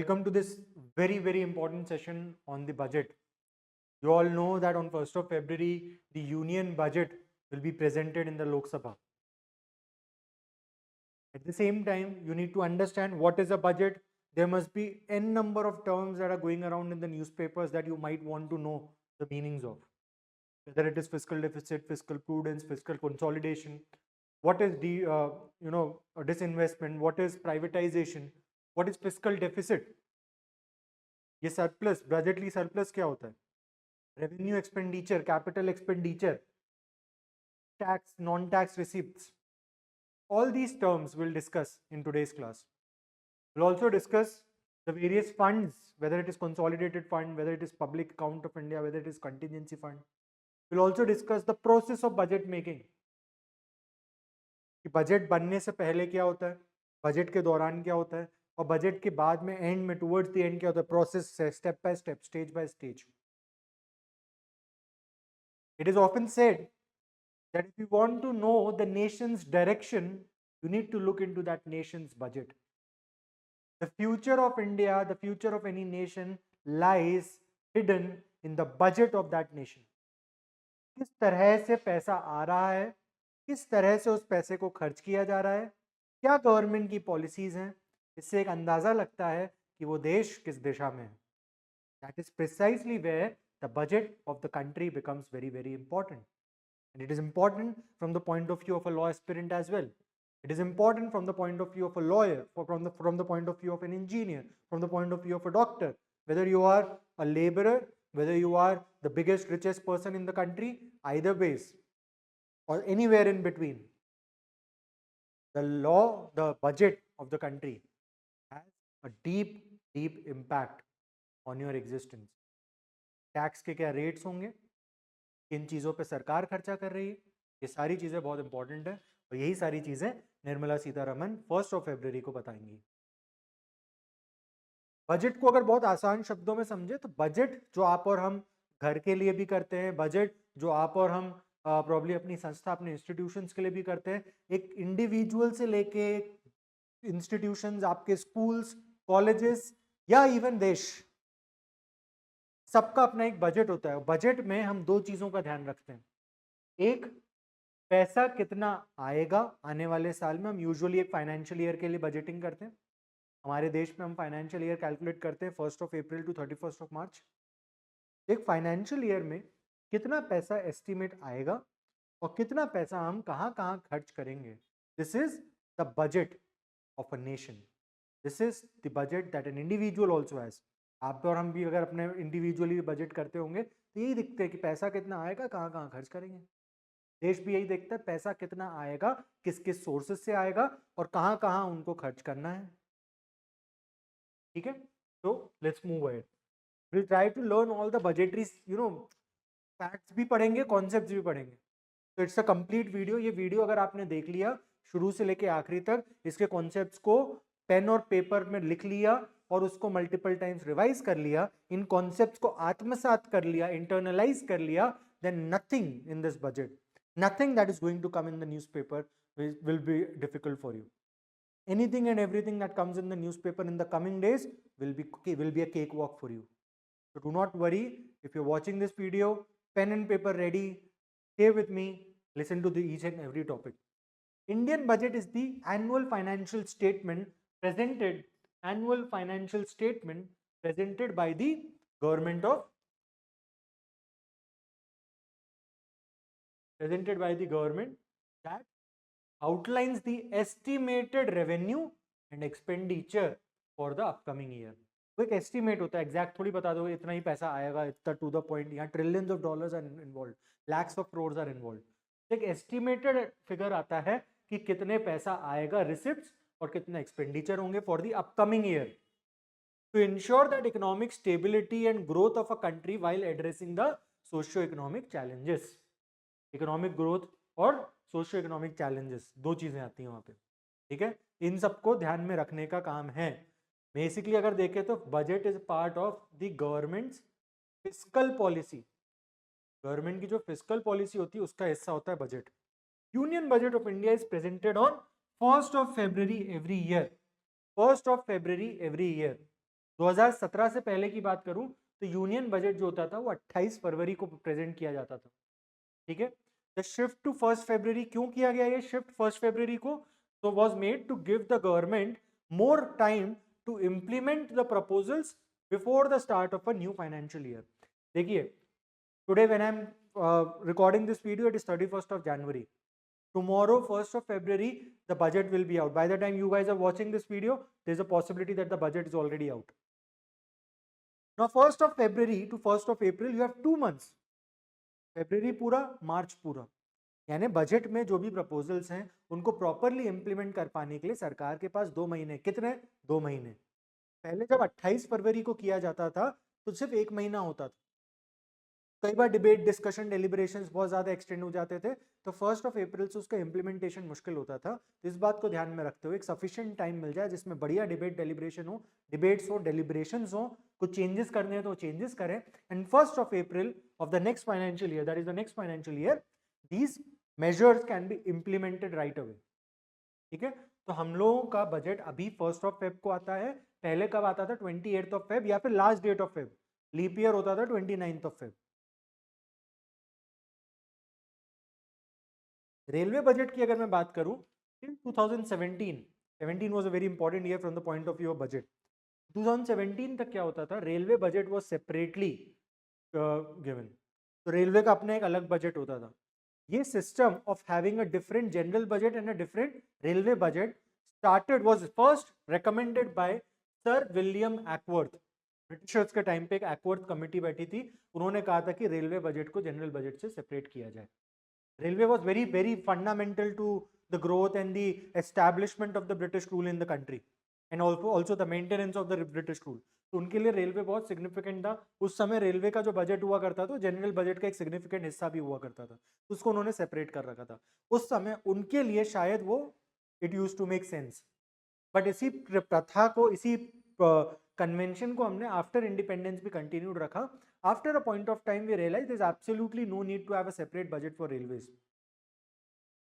Welcome to this very important session on the budget. You all know that on 1st of February, the union budget will be presented in the Lok Sabha. At the same time, you need to understand what is a budget. There must be n number of terms that are going around in the newspapers that you might want to know the meanings of. Whether it is fiscal deficit, fiscal prudence, fiscal consolidation, what is disinvestment, what is privatization, what is fiscal deficit. ये surplus, बजटली surplus क्या होता है? Revenue expenditure, capital expenditure, tax, non tax receipts. All these terms we'll discuss in today's class. We'll also discuss the various funds, whether it is consolidated fund, whether it is public account of India, whether it is contingency fund. We'll also discuss the process of budget making. कि budget बनने से पहले क्या होता है, budget के दौरान क्या होता है, और बजट के बाद में एंड में टुवर्ड्स द एंड क्या होता है. प्रोसेस है, step by step, stage by stage. It is often said that if you want to know the nation's direction, you need to look into that nation's budget. The future of India, the future of any nation lies hidden in the budget of that nation. किस तरह से पैसा आ रहा है, किस तरह से उस पैसे को खर्च किया जा रहा है, क्या गवर्नमेंट की पॉलिसीज हैं, इससे एक अंदाजा लगता है कि वो देश किस दिशा में है. That is precisely where the budget of the country becomes very important. And it is important from the point of view of a law aspirant as well. It is important from the point of view of a lawyer, from the point of view of an engineer, from the point of view of a doctor. Whether you are a laborer, whether you are the biggest, richest person in the country, either ways, or anywhere in between, the law, the budget of the country has a deep impact on your existence. Tax के क्या rates होंगे, किन चीज़ों पे सरकार खर्चा कर रही है, ये सारी चीज़ें बहुत इंपॉर्टेंट है, और यही सारी चीज़ें निर्मला सीतारमन 1 फरवरी को बताएंगी. बजट को अगर बहुत आसान शब्दों में समझे तो बजट जो आप और हम घर के लिए भी करते हैं, बजट जो आप और हम प्रॉब्ली अपनी संस्था, अपने इंस्टीट्यूशंस के लिए भी करते हैं, एक इंडिविजुअल से लेके इंस्टीट्यूशंस, आपके स्कूल्स, कॉलेजेस या इवन देश, सबका अपना एक बजट होता है. बजट में हम दो चीजों का ध्यान रखते हैं. एक, पैसा कितना आएगा आने वाले साल में. हम यूजुअली एक फाइनेंशियल ईयर के लिए बजटिंग करते हैं. हमारे देश में हम फाइनेंशियल ईयर कैलकुलेट करते हैं 1 अप्रैल टू 31 मार्च. एक फाइनेंशियल ईयर में कितना पैसा एस्टिमेट आएगा और कितना पैसा हम कहाँ खर्च करेंगे. This is the budget of a nation. This is the budget that an individual also has. आप और हम भी अगर अपने इंडिविजुअली बजट करते होंगे तो यही दिखते हैं कि पैसा कितना आएगा, कहाँ खर्च करेंगे. देश भी यही देखता है, पैसा कितना आएगा, किस किस सोर्सेस से आएगा और कहाँ उनको खर्च करना है. ठीक है, तो let's move ahead. Will try to learn all the budgetary facts भी पढ़ेंगे, कॉन्सेप्ट्स भी पढ़ेंगे. तो इट्स अ कंप्लीट वीडियो. ये वीडियो अगर आपने देख लिया शुरू से लेके आखिरी तक, इसके कॉन्सेप्ट्स को पेन और पेपर में लिख लिया और उसको मल्टीपल टाइम्स रिवाइज कर लिया, इन कॉन्सेप्ट्स को आत्मसात कर लिया, इंटरनलाइज कर लिया, then nothing in this budget, nothing that is going to come in the newspaper will be difficult for you. Anything and everything that comes in the newspaper in the coming days will be a cakewalk for you. So do not worry. If you're watching this video, pen and paper ready, stay with me, listen to each and every topic. Indian budget is the annual financial statement presented by the government that outlines the estimated revenue and expenditure for the upcoming year. वो एक estimate होता है, exact थोड़ी बता दोगे इतना ही पैसा आएगा, इतना टू द पॉइंट. यहाँ trillions of dollars are involve, lakhs of crore are involve. एक एस्टिमेटेड फिगर आता है कि कितने पैसा आएगा रिसिप्ट्स और कितने एक्सपेंडिचर होंगे for the upcoming year, to ensure that economic stability and growth of a country while addressing the socio economic challenges. Economic growth और सोशियो इकोनॉमिक चैलेंजेस, दो चीजें आती हैं वहां पे. ठीक है, इन सबको ध्यान में रखने का काम है. बेसिकली अगर देखें तो budget is part of the governments fiscal policy. Government की जो फिस्कल पॉलिसी होती है उसका हिस्सा होता है budget. Union budget of India is presented on 1 February every year. 1 February every year. 2017 से पहले की बात करूं तो यूनियन बजट जो होता था वो 28 फरवरी को प्रेजेंट किया जाता था, ठीक है। द शिफ्ट टू 1 फरवरी, क्यों किया गया ये शिफ्ट 1 फरवरी को? तो was made to give the government more time to implement the proposals before the start of a new financial year. देखिए, today when I am recording this video, it is 31st of January. Tomorrow, 1st of February, the budget will be out. By the time you guys are watching this video, there's a possibility that the budget is already out. Now, 1st of February to 1st of April, you have 2 months. February पूरा, March पूरा। यानी budget में जो भी proposals हैं उनको properly implement कर पाने के लिए सरकार के पास 2 महीने। कितने? 2 महीने। पहले जब 28 फरवरी को किया जाता था तो सिर्फ 1 महीना होता था। कई बार डिबेट, डिस्कशन, डेलिब्रेशंस बहुत ज्यादा एक्सटेंड हो जाते थे, तो 1st ऑफ अप्रैल से उसका इंप्लीमेंटेशन मुश्किल होता था। तो इस बात को ध्यान में रखते हुए एक सफिशिएंट टाइम मिल जाए जिसमें बढ़िया डिबेट, डेलिब्रेशन हो, डिबेट्स हो, डेलिब्रेशंस हो, कुछ चेंजेस करने हैं तो चेंजेस करें, and 1st of April of the next financial year, that is the next financial year, these measures can be implemented right away, ठीक है। तो हम लोगों का बजट अभी 1st ऑफ फेब को आता है। पहले कब आता था? 28th ऑफ फेब या फिर last date of Feb. Leap year होता था 29th of Feb. Railway budget की अगर मैं बात करूं, till 2017 was a very important year from the point of view of budget. 2017 तक क्या होता था? Railway budget was separately given. तो रेलवे का अपना एक अलग बजट होता था। ये system of having a different general budget and a different railway budget started, was first recommended by sir William Acworth. Britishers के टाइम पे एक एक्वर्थ कमेटी बैठी थी, उन्होंने कहा था कि रेलवे बजट को जनरल बजट से सेपरेट किया जाए। Railway was very, very fundamental to the growth and the establishment of the British rule in the country, and also the maintenance of the British rule. तो उनके लिए railway बहुत significant था। उस समय रेलवे का जो बजट हुआ करता था, जनरल बजट का एक सिग्निफिकेंट हिस्सा भी हुआ करता था, उसको उन्होंने सेपरेट कर रखा था। उस समय उनके लिए शायद वो it use to make sense, but इसी प्रथा को, इसी कन्वेंशन को हमने आफ्टर इंडिपेंडेंस भी कंटिन्यूड रखा। After a point of time we realize there is absolutely no need to have a separate budget for railways,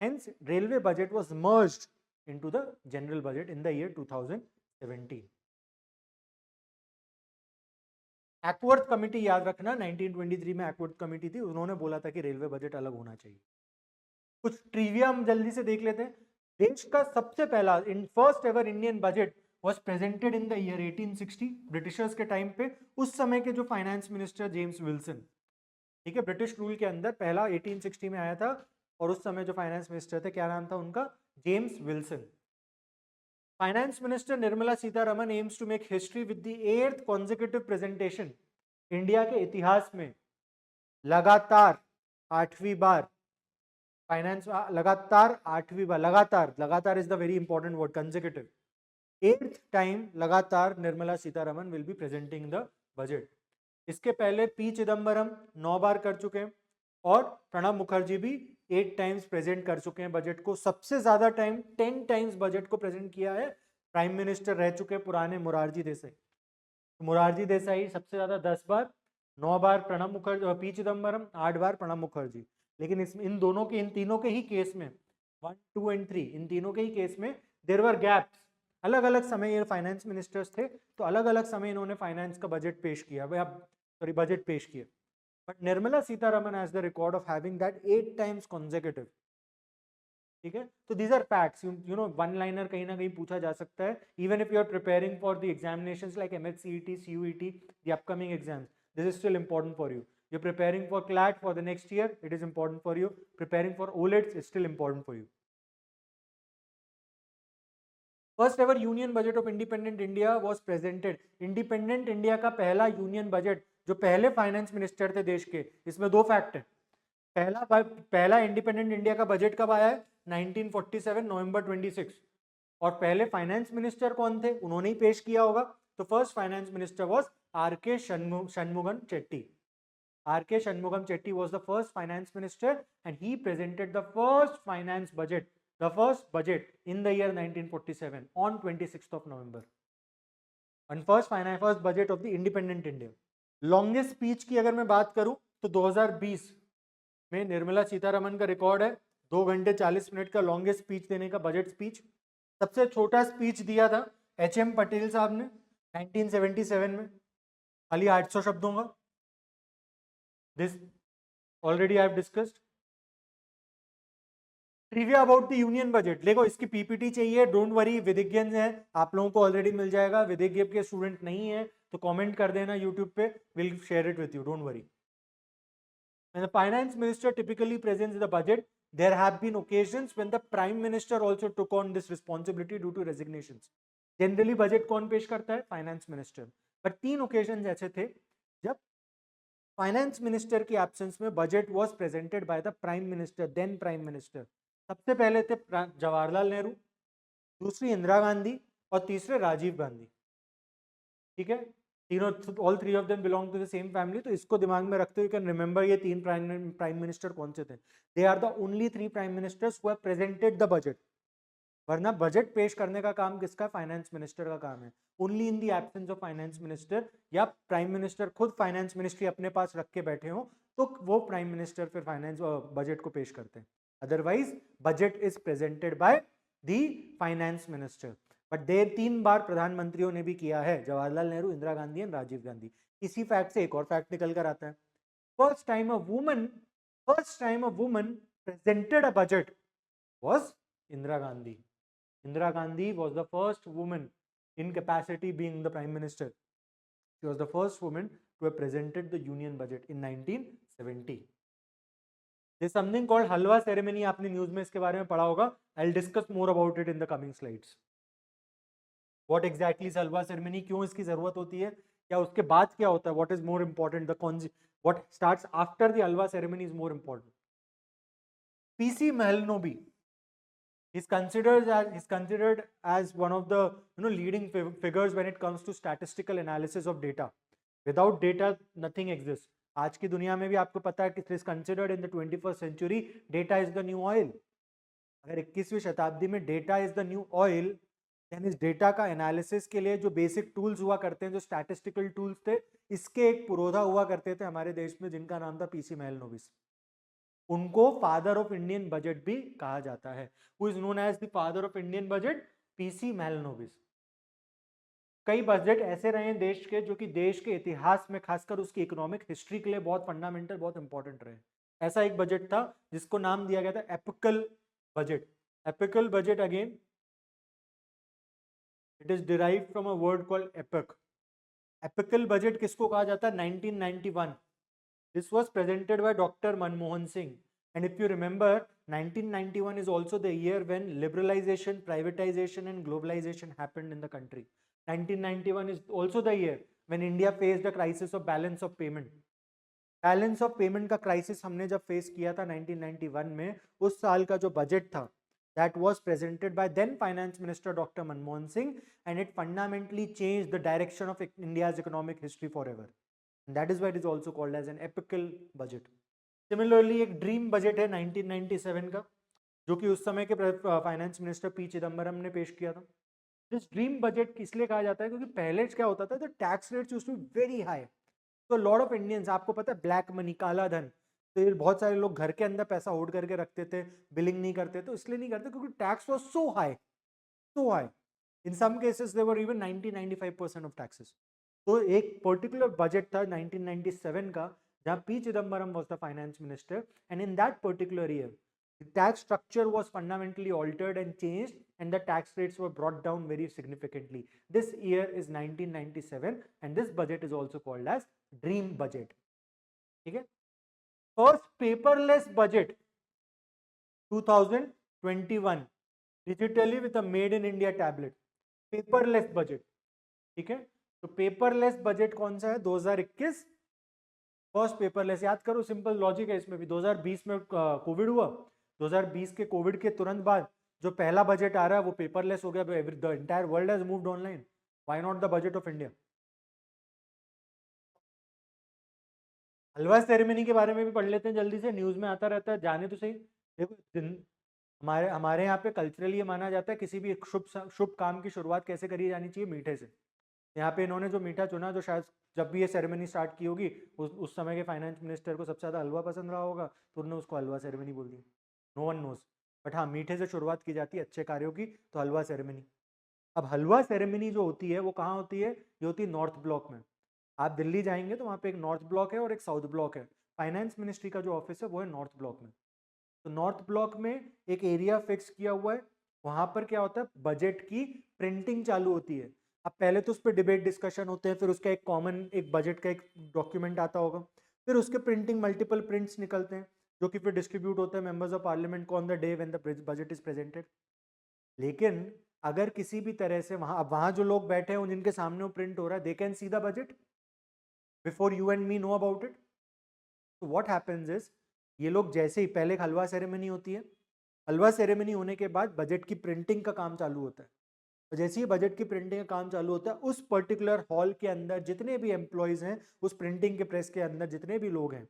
hence railway budget was merged into the general budget in the year 2017. Acworth committee याद रखना, 1923 में Acworth committee थी, उन्होंने बोला था कि railway budget अलग होना चाहिए। कुछ ट्रिविया हम जल्दी से देख लेते हैं। देश का सबसे पहला first ever Indian budget was presented in the year 1860, Britishers के टाइम पे। उस समय के जो फाइनेंस मिनिस्टर जेम्स विल्सन, ठीक है, ब्रिटिश रूल के अंदर पहला 1860 में आया था, और उस समय जो फाइनेंस मिनिस्टर थे, क्या नाम था उनका? James Wilson. Finance minister Nirmala Sitharaman aims to make history with the 8th consecutive presentation. India के इतिहास में लगातार 8वीं बार फाइनेंस, लगातार 8वीं बार, लगातार is the very important word, consecutive, 8th time लगातार Nirmala Sitharaman will be presenting the budget. इसके पहले पी चिदम्बरम 9 बार कर चुके हैं, और प्रणब मुखर्जी भी 8 टाइम्स प्रेजेंट कर चुके हैं बजट को। सबसे ज्यादा टाइम 10 टाइम्स बजट को प्रेजेंट किया है प्राइम मिनिस्टर रह चुके पुराने मोरारजी देसाई। मोरारजी देसाई सबसे ज्यादा 10 बार, 9 बार प्रणब मुखर्जी, पी चिदम्बरम 8 बार प्रणब मुखर्जी। लेकिन इन दोनों के, इन तीनों के ही केस में 1, 2 एंड 3, इन तीनों के ही केस में देयर वर गैप्स। अलग अलग समय ये फाइनेंस मिनिस्टर्स थे, तो अलग अलग समय इन्होंने फाइनेंस का बजट पेश किया, सॉरी बजट पेश किया। But Nirmala Sitharaman has the record of having that 8 times consecutive, ठीक है। तो these are facts, you know, one liner कहीं ना कहीं पूछा जा सकता है, even if you are preparing for the examinations like MHCET, CUET, the upcoming exams, this is still important for you. You're preparing for CLAT for the next year, it is important for you. Preparing for OLEDs is still important for you. First ever union budget of independent India was presented. Independent India का पहला union budget, जो पहले finance minister थे देश के, इसमें 2 fact है। पहला इंडिपेंडेंट इंडिया का बजट कब आया है? 1947 नवंबर 26। और पहले फाइनेंस मिनिस्टर कौन थे? उन्होंने ही पेश किया होगा। तो first finance minister was R K. Shanmugam Chetty. R.K. Shanmugam Chetty was the first finance minister, and he presented the first finance budget, the first budget in the year 1947 on 26th of November. And first budget of the independent India. Longest speech की अगर मैं बात करूं तो 2020 में निर्मला सीतारमन का record है 2 घंटे 40 मिनट का लॉन्गेस्ट स्पीच देने का, बजट स्पीच। सबसे छोटा स्पीच दिया था HM पटेल साहब ने, 1977 में खाली 800 शब्दों का, this already I have discussed. Trivia about the union budget, देखो इसकी पीपीटी चाहिए, डोंट वरी, विधिज्ञान है आप लोगों को ऑलरेडी मिल जाएगा, विधिज्ञ के स्टूडेंट नहीं है तो कमेंट कर देना यूट्यूब पे, will share it with you, don't worry. When the finance minister typically presents the budget, there have been occasions when the prime minister also took on this responsibility due to resignations. Generally budget कौन पेश करता है? Finance minister. पर 3 occasion ऐसे थे जब finance minister की absence में budget was presented by the prime minister, then prime minister. सबसे पहले थे जवाहरलाल नेहरू, दूसरी इंदिरा गांधी और तीसरे राजीव गांधी। ठीक है, तीनों, all three of them belong to the same family, तो इसको दिमाग में रखते हुए कैन रिमेंबर ये 3 प्राइम मिनिस्टर कौन से थे। They are the only 3 prime ministers who have presented the budget, वरना बजट पेश करने का काम किसका? फाइनेंस मिनिस्टर का काम है। Only in the absence of finance minister या प्राइम मिनिस्टर खुद फाइनेंस मिनिस्ट्री अपने पास रख के बैठे हो तो वो प्राइम मिनिस्टर फिर फाइनेंस बजट को पेश करते हैं, otherwise budget is presented by the finance minister. But they 3 बार प्रधानमंत्रियों ने भी किया है, जवाहरलाल नेहरू, इंदिरा गांधी एंड राजीव गांधी। इसी फैक्ट से एक और फैक्ट निकल कर आता है, first time a woman presented a budget was Indira Gandhi. Indira Gandhi was the first woman in capacity being the prime minister. She was the first woman to have presented the union budget in 1970. There's something called halwa ceremony, आपने news में इसके बारे में पढ़ा होगा। I'll discuss more about it in the coming slides. What exactly is halwa ceremony, क्यों इसकी जरूरत होती है, क्या उसके बाद क्या होता है, what is more important, what starts after the halwa ceremony is more important. PC Mahalanobis is considered as one of the leading figures when it comes to statistical analysis of data. Without data nothing exists. आज की दुनिया में भी आपको पता है कि it is considered in the 21st century data is the new oil. अगर 21वीं शताब्दी में data is the new oil, then इस data का analysis के लिए जो basic tools हुआ करते हैं, जो statistical tools थे, इसके एक पुरोधा हुआ करते थे हमारे देश में जिनका नाम था पीसी महलनोबिस। उनको फादर ऑफ इंडियन बजट भी कहा जाता है। Who is known as the father of Indian budget? P C Mahalanobis. कई बजट ऐसे रहे हैं देश के जो कि देश के इतिहास में, खासकर उसकी इकोनॉमिक हिस्ट्री के लिए बहुत फंडामेंटल, बहुत इंपॉर्टेंट रहे। ऐसा एक बजट था जिसको नाम दिया गया था apical budget. Apical budget again it is derived from a word called epic. Apical budget किसको कहा जाता है? 1991। This was presented by Dr. Manmohan Singh. And if you remember, 1991 is also the year when liberalization, privatization and globalization happened in the country. 1991 is also the year when India faced the crisis of balance of payment. Balance of payment का crisis हमने जब face किया था 1991 में, उस साल का जो बजट था that was presented by then finance minister Dr. Manmohan Singh, and it fundamentally changed the direction of India's economic history forever. And that is why it is also called as an epical budget. Similarly, एक dream budget है 1997 का, जो कि उस समय के finance minister P Chidambaram ने पेश किया था। दिस ड्रीम बजट इसलिए कहा जाता है क्योंकि पहले क्या होता था, the tax rates used to be very high, तो लॉट ऑफ इंडियंस, आपको पता है ब्लैक मनी, काला धन, तो ये बहुत सारे लोग घर के अंदर पैसा होल्ड करके रखते थे, बिलिंग नहीं करते, तो इसलिए नहीं करते क्योंकि tax was so high, so high. In some cases there were even 90-95% of taxes. तो एक पर्टिकुलर बजट था 1997 का जहां P Chidambaram was the finance minister, and in that particular year the tax structure was fundamentally altered and changed, and the tax rates were brought down very significantly. This year is 1997 and this budget is also called as dream budget. ठीक है, first paperless budget 2021 digitally with a made in India tablet, paperless budget। ठीक है, तो paperless budget कौन सा है? 2021 first paperless. याद करो, सिंपल लॉजिक है इसमें भी। 2020 में कोविड हुआ, 2020 के कोविड के तुरंत बाद जो पहला बजट आ रहा है वो पेपरलेस हो गया। The entire world has moved online, why not the budget of India? Halwa ceremony के बारे में भी पढ़ लेते हैं जल्दी से, न्यूज में आता रहता है, जाने तो सही। देखो, हमारे हमारे यहाँ पे कल्चरली माना जाता है किसी भी शुभ काम की शुरुआत कैसे करी जानी चाहिए? मीठे से। यहाँ पे इन्होंने जो मीठा चुना, जो शायद जब भी ये सेरेमनी स्टार्ट की होगी उस समय के फाइनेंस मिनिस्टर को सबसे ज़्यादा हलवा पसंद रहा होगा, तो उन्होंने उसको हलवा सेरेमनी बोल दिया। नो वन नोज, बट हाँ, मीठे से शुरुआत की जाती है अच्छे कार्यों की, तो हलवा सेरेमनी। अब हलवा सेरेमनी जो होती है वो कहाँ होती है? ये होती है नॉर्थ ब्लॉक में। आप दिल्ली जाएंगे तो वहाँ पे एक नॉर्थ ब्लॉक है और एक साउथ ब्लॉक है। फाइनेंस मिनिस्ट्री का जो ऑफिस है वो है नॉर्थ ब्लॉक में। तो नॉर्थ ब्लॉक में एक एरिया फिक्स किया हुआ है, वहां पर क्या होता है, बजट की प्रिंटिंग चालू होती है। अब पहले तो उस पर डिबेट डिस्कशन होते हैं, फिर उसका एक कॉमन एक बजट का एक डॉक्यूमेंट आता होगा, फिर उसके प्रिंटिंग मल्टीपल प्रिंट्स निकलते हैं जो कि फिर डिस्ट्रीब्यूट होते हैं मेंबर्स ऑफ पार्लियामेंट को on the day when the budget is presented. लेकिन अगर किसी भी तरह से वहां, अब वहां जो लोग बैठे हैं जिनके सामने वो प्रिंट हो रहा है, they can see the budget before you and me know about it. तो व्हाट हैपेंस इज, ये लोग जैसे ही पहले एक हलवा सेरेमनी होती है, हलवा सेरेमनी होने के बाद बजट की प्रिंटिंग का काम चालू होता है। तो जैसे ही बजट की प्रिंटिंग का काम चालू होता है, उस पर्टिकुलर हॉल के अंदर जितने भी एम्प्लॉयज हैं, उस प्रिंटिंग के प्रेस के अंदर जितने भी लोग हैं,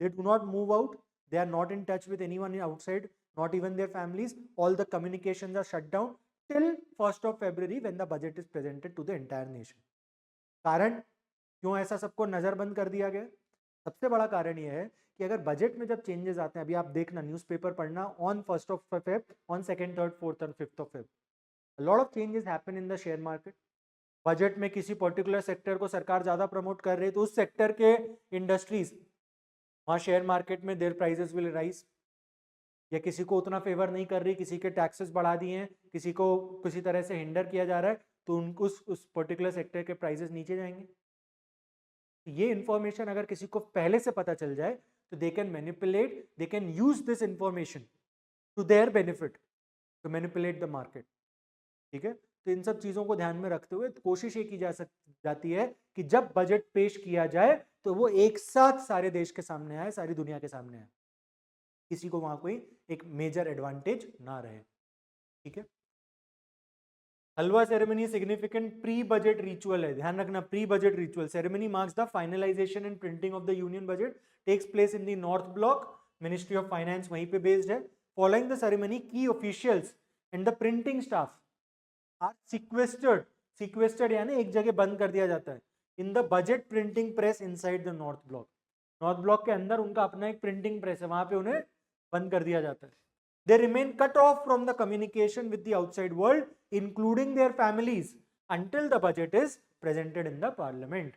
they do not move out, they are not in touch with anyone outside, not even their families, all the communications are shut down till 1st of February when the budget is presented to the entire nation. कारण क्यों ऐसा सबको नजरबंद कर दिया गया? सबसे बड़ा कारण यह है कि अगर बजट में जब चेंजेस आते हैं, अभी आप देखना न्यूज़पेपर पढ़ना, on 1st of Feb, on 2nd, 3rd, 4th और 5th of Feb, a lot of changes happen in the share market। Budget में किसी पर्टिकुलर सेक्टर को सरकार ज्यादा प्रमोट कर रही है तो उस सेक्टर के इंडस्ट्रीज, वहां शेयर मार्केट में देयर प्राइसेस विल राइज। या किसी को उतना फेवर नहीं कर रही, किसी के टैक्सेस बढ़ा दिए हैं, किसी को किसी तरह से हिंडर किया जा रहा है, तो उनको उस पर्टिकुलर सेक्टर के प्राइसेस नीचे जाएंगे। ये इंफॉर्मेशन अगर किसी को पहले से पता चल जाए तो they can manipulate, they can use this information to their benefit to manipulate the market. ठीक है, तो इन सब चीजों को ध्यान में रखते हुए कोशिश ये की जाती है कि जब बजट पेश किया जाए तो वो एक साथ सारे देश के सामने आए, सारी दुनिया के सामने आए, किसी को वहां कोई एक मेजर एडवांटेज ना रहे। ठीक है, halwa ceremony significant pre budget ritual है, ध्यान रखना, pre budget ritual. Ceremony marks the finalisation and printing of the union budget, takes place in the North Block, ministry of finance वहीं पे बेस्ड है। फॉलोइंग द सेरेमनी की officials and the printing staff are sequestered, sequestered यानी एक जगह बंद कर दिया जाता है, in the budget printing press inside the North Block. North block के अंदर उनका अपना एक प्रिंटिंग प्रेस है, वहां पे उन्हें बंद कर दिया जाता है। They remain cut off from the communication with the outside world, including their families, until the budget is presented in the parliament।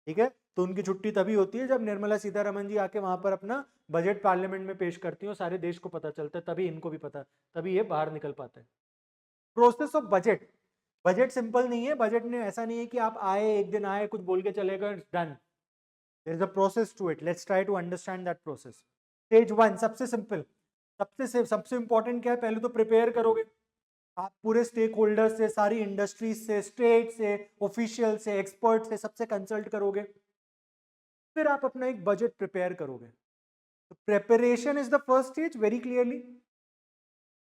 ठीक है, तो उनकी छुट्टी तभी होती है जब निर्मला सीतारमन जी आके वहां पर अपना बजट पार्लियामेंट में पेश करती हैं और सारे देश को पता चलता है, तभी इनको भी पता, तभी ये बाहर निकल पाते हैं। Process of budget, budget simple नहीं है, बजट में ऐसा नहीं है कि आप आए एक दिन आए कुछ बोल के चले गए, done. There is a process to it, let's try to understand that process. Stage 1 सबसे सिंपल, सबसे इंपॉर्टेंट क्या है, पहले तो प्रिपेयर करोगे आप पूरे स्टेक होल्डर से, सारी इंडस्ट्रीज से, स्टेट से, ऑफिशियल से, एक्सपर्ट से, सबसे कंसल्ट करोगे, फिर आप अपना एक बजट प्रिपेयर करोगे। तो preparation is the first stage very clearly.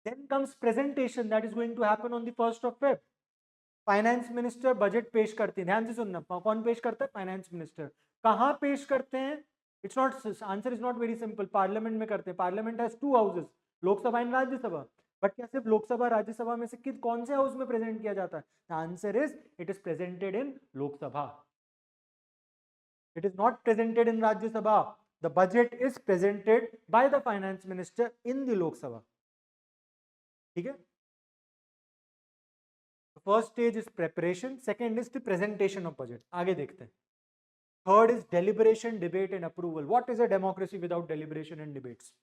Then comes presentation that is going to happen on the 1st of Feb। Finance minister budget पेश करते हैं, ध्यान से सुनना, कौन पेश करता है? Finance minister. कहां पेश करते हैं? It's not, answer is not very simple, parliament में करते हैं। Parliament has 2 houses, Lok Sabha and Rajya Sabha. But क्या सिर्फ लोकसभा राज्यसभा में से कौन से हाउस में प्रेजेंट किया जाता है? The answer is it is presented in Lok Sabha, it is not presented in Rajya Sabha. The budget is presented by the finance minister in the Lok Sabha. ठीक है, first stage is preparation, second is the presentation of budget. आगे देखते हैं। Third is deliberation, debate and approval. What is a democracy without deliberation and debates?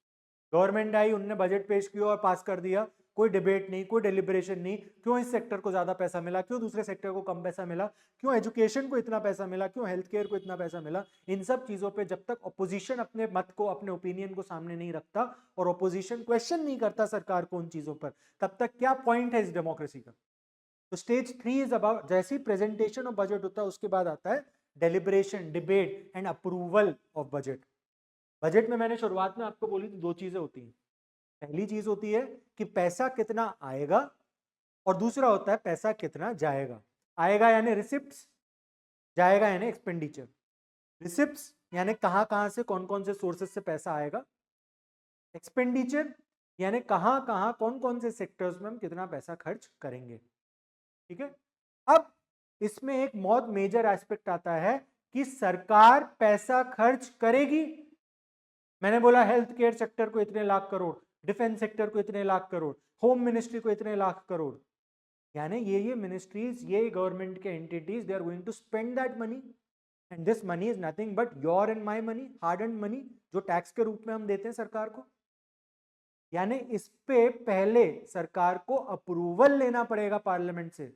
Government आई, उन्होंने budget पेश किया और पास कर दिया, कोई डिबेट नहीं, कोई डेलिब्रेशन नहीं, क्यों इस सेक्टर को ज्यादा पैसा मिला, क्यों दूसरे सेक्टर को कम पैसा मिला, क्यों एजुकेशन को इतना पैसा मिला, क्यों हेल्थ केयर को इतना पैसा मिला। इन सब चीजों पे जब तक ऑपोजिशन अपने मत को, अपने ओपिनियन को सामने नहीं रखता और ऑपोजिशन क्वेश्चन नहीं करता सरकार को उन चीजों पर, तब तक क्या पॉइंट है इस डेमोक्रेसी का? तो स्टेज 3 इज अबाउट, जैसे ही प्रेजेंटेशन ऑफ बजट होता है उसके बाद आता है deliberation, debate and approval of budget. Budget में मैंने शुरुआत में आपको बोली थी 2 चीजें होती हैं। पहली चीज होती है कि पैसा कितना आएगा और दूसरा होता है पैसा कितना जाएगा। आएगा यानी रिसिप्ट्स, जाएगा यानी एक्सपेंडिचर। रिसिप्ट्स यानी कहां कहां से, कौन कौन से सोर्सेस से पैसा आएगा। एक्सपेंडिचर यानी कहां कहां, कौन कौन से सेक्टर्स में हम कितना पैसा खर्च करेंगे। ठीक है, अब इसमें एक बहुत मेजर एस्पेक्ट आता है कि सरकार पैसा खर्च करेगी। मैंने बोला हेल्थ केयर सेक्टर को इतने लाख करोड़, डिफेंस सेक्टर को इतने लाख करोड़, होम मिनिस्ट्री को इतने लाख करोड़, यानी ये मिनिस्ट्रीज, ये गवर्नमेंट के entities, they are going to spend that money, and this money is nothing but your and my money, hard and money, जो टैक्स के रूप में हम देते हैं सरकार को। यानी इस पे पहले सरकार को अप्रूवल लेना पड़ेगा पार्लियामेंट से।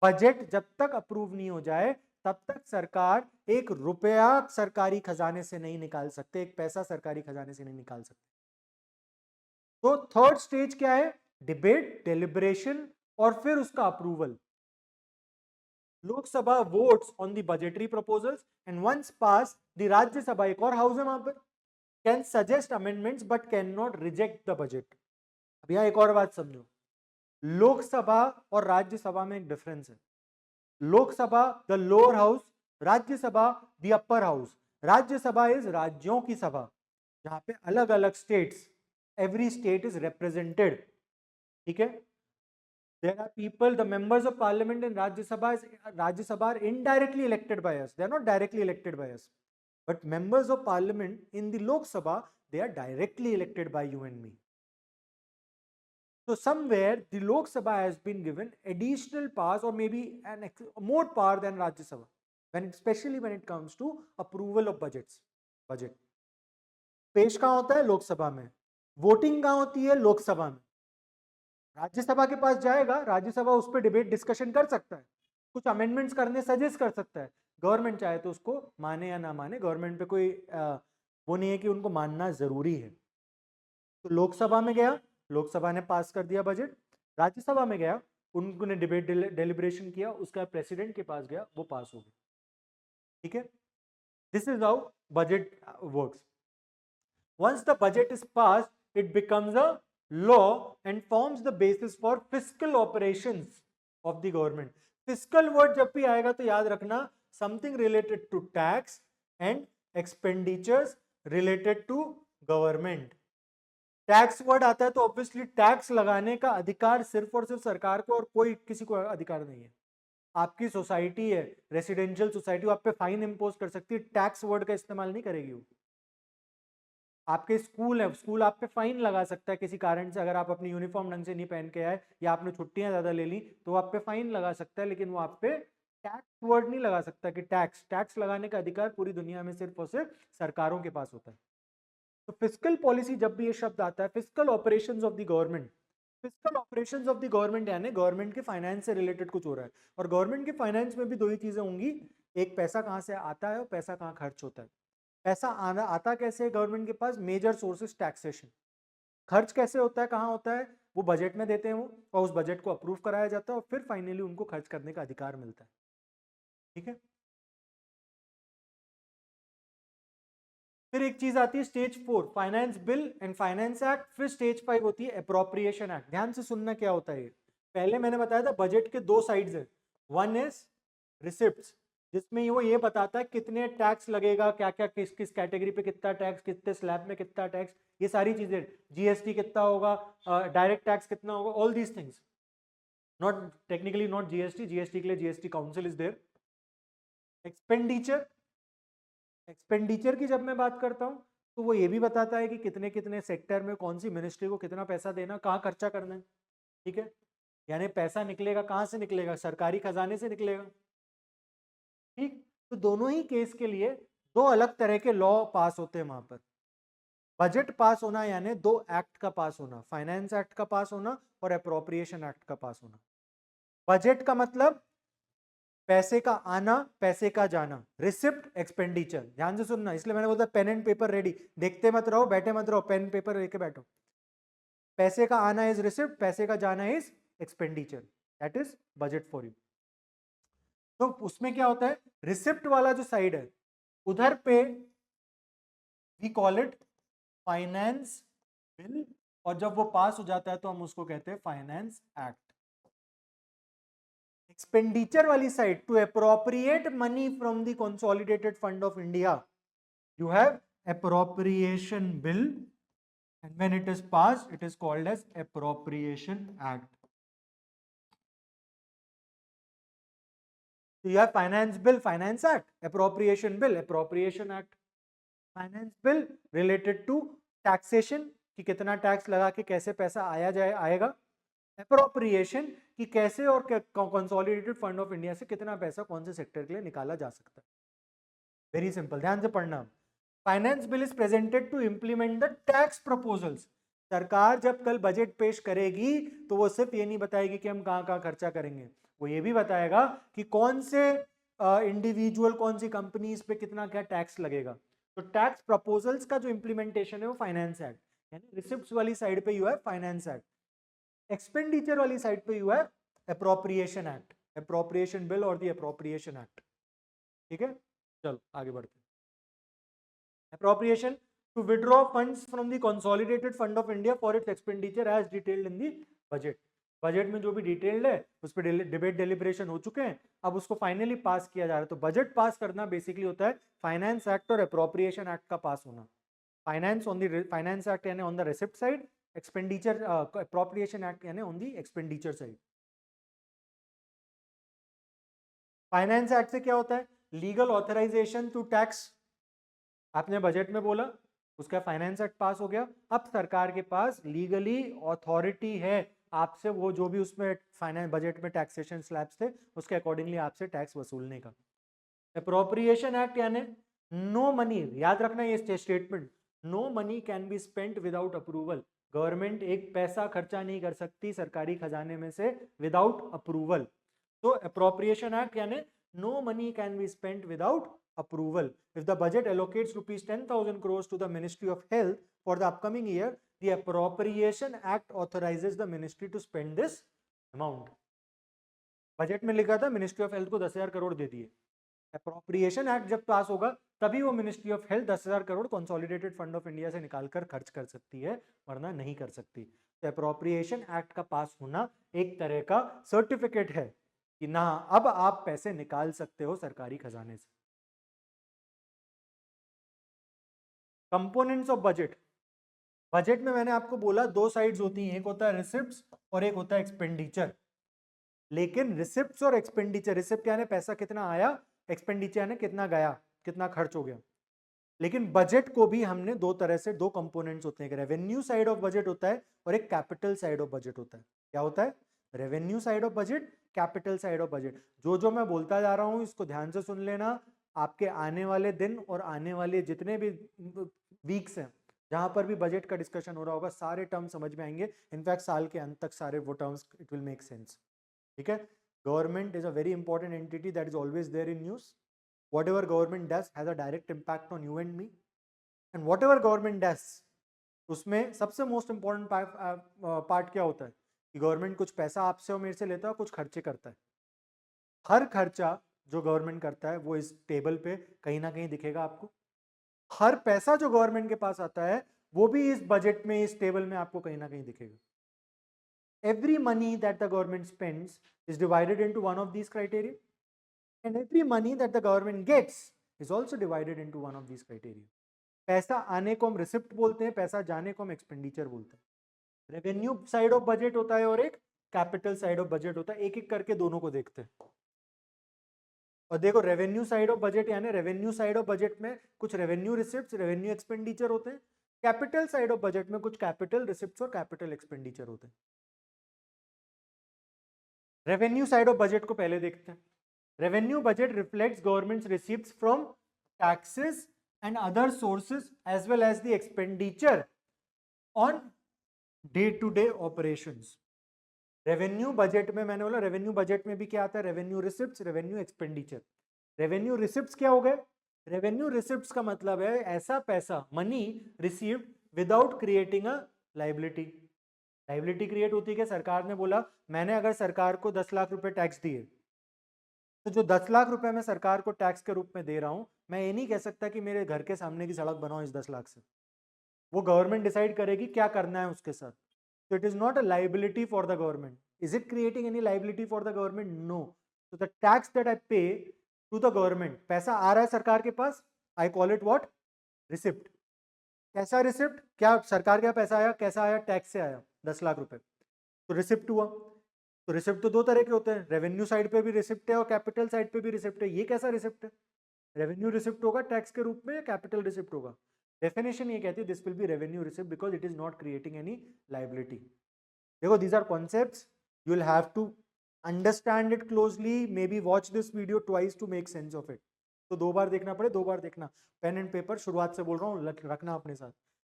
बजट जब तक अप्रूव नहीं हो जाए तब तक सरकार एक रुपया सरकारी खजाने से नहीं निकाल सकते, एक पैसा सरकारी खजाने से नहीं निकाल सकते। तो थर्ड स्टेज क्या है? डिबेट, डेलिब्रेशन और फिर उसका approval. Lok Sabha votes on the budgetary proposals and once pass the Rajya Sabha, एक और हाउस है वहां पर, can suggest amendments but can not reject the budget. अब यहां एक और बात समझो, लोकसभा और राज्यसभा में एक डिफरेंस है। Lok Sabha the lower house, Rajya Sabha the upper house. Rajya Sabha is राज्यों की सभा, जहां पे अलग अलग states, every state is represented, ठीक है। There are people, the members of parliament in Rajya Sabha are indirectly elected by us. They are not directly elected by us. But members of parliament in the Lok Sabha, they are directly elected by you and me. So somewhere the Lok Sabha has been given additional powers or maybe more power than Rajya Sabha, especially when it comes to approval of budgets. Budget पेश कहाँ होता है? लोकसभा में। Voting कहाँ होती है? लोकसभा में। राज्यसभा के पास जाएगा, राज्यसभा उस पर डिबेट डिस्कशन कर सकता है, कुछ अमेंडमेंट्स करने सजेस्ट कर सकता है। गवर्नमेंट चाहे तो उसको माने या ना माने, गवर्नमेंट पे कोई वो नहीं है कि उनको मानना जरूरी है। तो लोकसभा में गया, लोकसभा ने पास कर दिया बजट। राज्यसभा में गया, उन्होंने डिबेट डेलिब्रेशन किया, उसका प्रेसिडेंट के पास गया, वो पास हो गया, ठीक है। This is how budget works. Once the budget is pass, it becomes a law and forms the basis for fiscal operations of the government. Fiscal word जब भी आएगा तो याद रखना, something related to tax and expenditures related to government. Tax word आता है तो obviously tax लगाने का अधिकार सिर्फ और सिर्फ सरकार को, और कोई किसी को अधिकार नहीं है। आपकी सोसाइटी है, रेसिडेंशियल सोसाइटी, आप पे फाइन इंपोज कर सकती है, टैक्स वर्ड का इस्तेमाल नहीं करेगी वो। आपके स्कूल है, स्कूल आप पे फाइन लगा सकता है किसी कारण से, अगर आप अपनी यूनिफॉर्म ढंग से नहीं पहन के आए या आपने छुट्टियां ज्यादा ले ली तो आप पे फाइन लगा सकता है, लेकिन वो आप पे टैक्स वर्ड नहीं लगा सकता कि टैक्स लगाने का अधिकार पूरी दुनिया में सिर्फ और सिर्फ सरकारों के पास होता है। तो फिस्कल पॉलिसी जब भी ये शब्द आता है, fiscal operations of the government, fiscal operations of the government यानी गवर्नमेंट के फाइनेंस से रिलेटेड कुछ हो रहा है। और गवर्नमेंट के फाइनेंस में भी दो ही चीजें होंगी, एक पैसा कहाँ से आता है और पैसा कहाँ खर्च होता है। पैसा आना आता कैसे है गवर्नमेंट के पास? Major sources taxation. खर्च कैसे होता है, कहाँ होता है? वो बजट में देते हैं वो, और उस बजट को अप्रूव कराया जाता है और फिर फाइनली उनको खर्च करने का अधिकार मिलता है, ठीक है। फिर एक चीज आती है stage 4, finance bill and finance act. फिर स्टेज 5 होती है अप्रोप्रिएशन एक्ट। ध्यान से सुनना क्या होता है ये। पहले मैंने बताया था बजट के दो साइड्स है, वन इज रिसिप्ट्स, जिसमें वो ये बताता है कितने टैक्स लगेगा, क्या क्या किस किस कैटेगरी पे कितना टैक्स, कितने स्लैब में कितना टैक्स, ये सारी चीजें, जीएसटी कितना होगा, डायरेक्ट टैक्स कितना होगा, all these things. Not technically not GST, GST के लिए GST council is there. Expenditure, expenditure की जब मैं बात करता हूं तो वो ये भी बताता है कि कितने कितने सेक्टर में कौन सी मिनिस्ट्री को कितना पैसा देना, कहाँ खर्चा करना है, ठीक है। यानी पैसा निकलेगा कहाँ से? निकलेगा सरकारी खजाने से निकलेगा, ठीक। तो दोनों ही केस के लिए दो अलग तरह के लॉ पास होते हैं वहां पर। बजट पास होना यानी दो एक्ट का पास होना, फाइनेंस एक्ट का पास होना और अप्रोप्रिएशन एक्ट का पास होना। बजट का मतलब पैसे का आना, पैसे का जाना, रिसिप्ट, एक्सपेंडिचर। ध्यान से सुनना, इसलिए मैंने बोला पेन एंड पेपर रेडी, देखते मत रहो, बैठे मत रहो, पेन पेपर लेके बैठो। पैसे का आना इज रिसिप्ट, पैसे का जाना is expenditure, that is budget for you. तो उसमें क्या होता है, रिसिप्ट वाला जो साइड है उधर पे we call it finance bill, और जब वो पास हो जाता है तो हम उसको कहते हैं फाइनेंस एक्ट। एक्सपेंडिचर वाली side, to appropriate money from the consolidated fund of India, you have appropriation bill, and when it is passed it is called as appropriation act. So you have finance bill, finance act, appropriation bill, appropriation act. Finance bill related to taxation, कि कितना tax लगा के कैसे पैसा आया जाए आएगा, appropriation कि कैसे और कंसोलिडेटेड फंड ऑफ इंडिया से कितना पैसा कौन से सेक्टर के लिए निकाला जा सकता है। वेरी सिंपल, ध्यान से पढ़ना। Finance bill is presented to implement the tax proposals. सरकार जब कल बजट पेश करेगी तो वो सिर्फ ये नहीं बताएगी कि हम कहाँ कहाँ खर्चा करेंगे, वो ये भी बताएगा कि कौन से इंडिविजुअल कौन सी कंपनीज पे कितना क्या टैक्स लगेगा। तो टैक्स प्रपोजल्स का जो इंप्लीमेंटेशन है वो फाइनेंस एक्ट, यानी रिसिप्ट्स वाली साइड पे यू है फाइनेंस एक्ट, एक्सपेंडिचर वाली साइड पे यू है अप्रोप्रिएशन एक्ट, अप्रोप्रिएशन बिल और दी अप्रोप्रिएशन एक्ट। ठीक है, चलो आगे बढ़ते हैं। Appropriation to withdraw funds from the consolidated fund of India for its expenditure as detailed in the budget. Budget में जो भी डिटेल्ड है उस पर डिबेट डेलिब्रेशन हो चुके हैं, अब उसको फाइनली पास किया जा रहा है। तो बजट पास करना बेसिकली होता है फाइनेंस एक्ट और अप्रोप्रिएशन एक्ट का पास होना। Finance on the finance act यानी on the receipt side, expenditure appropriation act यानी on the expenditure side. Finance act से क्या होता है? Legal authorisation to tax. आपने बजट में बोला, उसका फाइनेंस एक्ट पास हो गया, अब सरकार के पास लीगली अथॉरिटी है आपसे वो जो भी उसमें फाइनेंस बजट में टैक्सेशन स्लैब्स थे उसके अकॉर्डिंगली आपसे टैक्स वसूलने का। अप्रोप्रिएशन एक्ट यानी नो मनी, याद रखना ये statement, no money can be spent without approval. Government एक पैसा खर्चा नहीं कर सकती सरकारी खजाने में से विदाउट अप्रूवल। तो अप्रोप्रिएशन एक्ट यानी no money can be spent without approval. If the budget allocates rupees 10,000 crores to the Ministry of Health for the upcoming year, the Appropriation Act authorizes the ministry to spend this amount. Budget में लिखा था ministry of health को 10,000 करोड़ दे दिए। Appropriation act जब पास होगा तभी वो ministry of health 10,000 crore consolidated fund of India से निकालकर खर्च कर सकती है, वरना नहीं कर सकती। तो अप्रोप्रिएशन एक्ट का पास होना एक तरह का सर्टिफिकेट है कि ना अब आप पैसे निकाल सकते हो सरकारी खजाने से। Components of budget. बजट में मैंने आपको बोला दो साइड्स होती हैं, एक होता है रिसिप्ट्स और एक होता है एक्सपेंडिचर। लेकिन रिसिप्ट्स और एक्सपेंडिचर, रिसिप्ट यानी पैसा कितना आया, एक्सपेंडिचर यानी कितना गया, कितना खर्च हो गया। लेकिन बजट को भी हमने दो तरह से, दो कंपोनेंट्स होते हैं, रेवेन्यू साइड ऑफ बजट होता है और एक कैपिटल साइड ऑफ बजट होता है। क्या होता है? Revenue side of budget, capital side of budget. जो मैं बोलता जा रहा हूं इसको ध्यान से सुन लेना। आपके आने वाले दिन और आने वाले जितने भी वीक्स हैं जहां पर भी बजट का डिस्कशन हो रहा होगा सारे टर्म समझ में आएंगे। इनफैक्ट साल के अंत तक सारे वो terms it will make sense. ठीक है, government is a very important entity that is always there in news. whatever government does has a direct impact on you and me, and whatever government does उसमें सबसे most important part क्या होता है कि government कुछ पैसा आपसे और मेरे से लेता है, कुछ खर्चे करता है। हर खर्चा जो गवर्नमेंट करता है वो इस टेबल पे कहीं ना कहीं दिखेगा आपको। हर पैसा जो गवर्नमेंट के पास आता है वो भी इस बजट में, इस टेबल में आपको कहीं ना कहीं दिखेगा। Every money that the government spends is divided into one of these criteria, and every money that the government gets is also divided into one of these criteria. पैसा आने को हम रिसिप्ट बोलते हैं, पैसा जाने को हम एक्सपेंडिचर बोलते हैं। रेवेन्यू साइड ऑफ बजट होता है और एक कैपिटल साइड ऑफ बजट होता है। एक एक करके दोनों को देखते हैं। और देखो रेवेन्यू साइड ऑफ बजट यानी रेवेन्यू साइड ऑफ बजट में कुछ रेवेन्यू रिसिप्ट्स, रेवेन्यू एक्सपेंडिचर होते हैं। कैपिटल साइड ऑफ बजट में कुछ कैपिटल रिसिप्ट्स और कैपिटल एक्सपेंडिचर होते हैं। रेवेन्यू साइड ऑफ बजट को पहले देखते हैं। Revenue budget reflects governments receives from taxes and other sources as well as the expenditure on day-to-day operations. Revenue budget में मैंने बोला, रेवेन्यू बजट में भी क्या आता है, revenue receipts, revenue expenditure. Revenue receipts क्या हो गए? रेवेन्यू रिसिप्ट्स का मतलब है ऐसा पैसा, money received without creating a liability. Liability create होती है कि सरकार ने बोला मैंने अगर सरकार को 10 लाख रुपए टैक्स दिए तो जो 10 लाख रुपए मैं सरकार को टैक्स के रूप में दे रहा हूं, मैं ये नहीं कह सकता कि मेरे घर के सामने की सड़क बनाओ इस 10 लाख से। वो गवर्नमेंट डिसाइड करेगी क्या करना है उसके साथ। तो it is not a liability for the government. Is it creating any liability for the government? No. तो the tax that I pay to the government, पैसा आ रहा है सरकार के पास, I call it what? Receipt. कैसा रिसिप्ट? क्या सरकार का पैसा आया, कैसा आया? टैक्स से आया 10 लाख रुपए, तो रिसिप्ट हुआ। तो रिसिप्ट तो दो तरह के होते हैं, रेवेन्यू साइड पे भी रिसिप्ट है और कैपिटल साइड पे भी रिसिप्ट है। ये कैसा रिसिप्ट है? रेवेन्यू रिसिप्ट होगा टैक्स के रूप में या कैपिटल रिसिप्ट होगा? डेफिनेशन ये कहती है this will B revenue receipt because it is not creating any liability. देखो these are concepts, you will have to understand it closely, maybe watch this video twice to make sense of it. तो 2 बार देखना पड़े, 2 बार देखना। Pen and paper शुरुआत से बोल रहा हूँ रखना अपने साथ।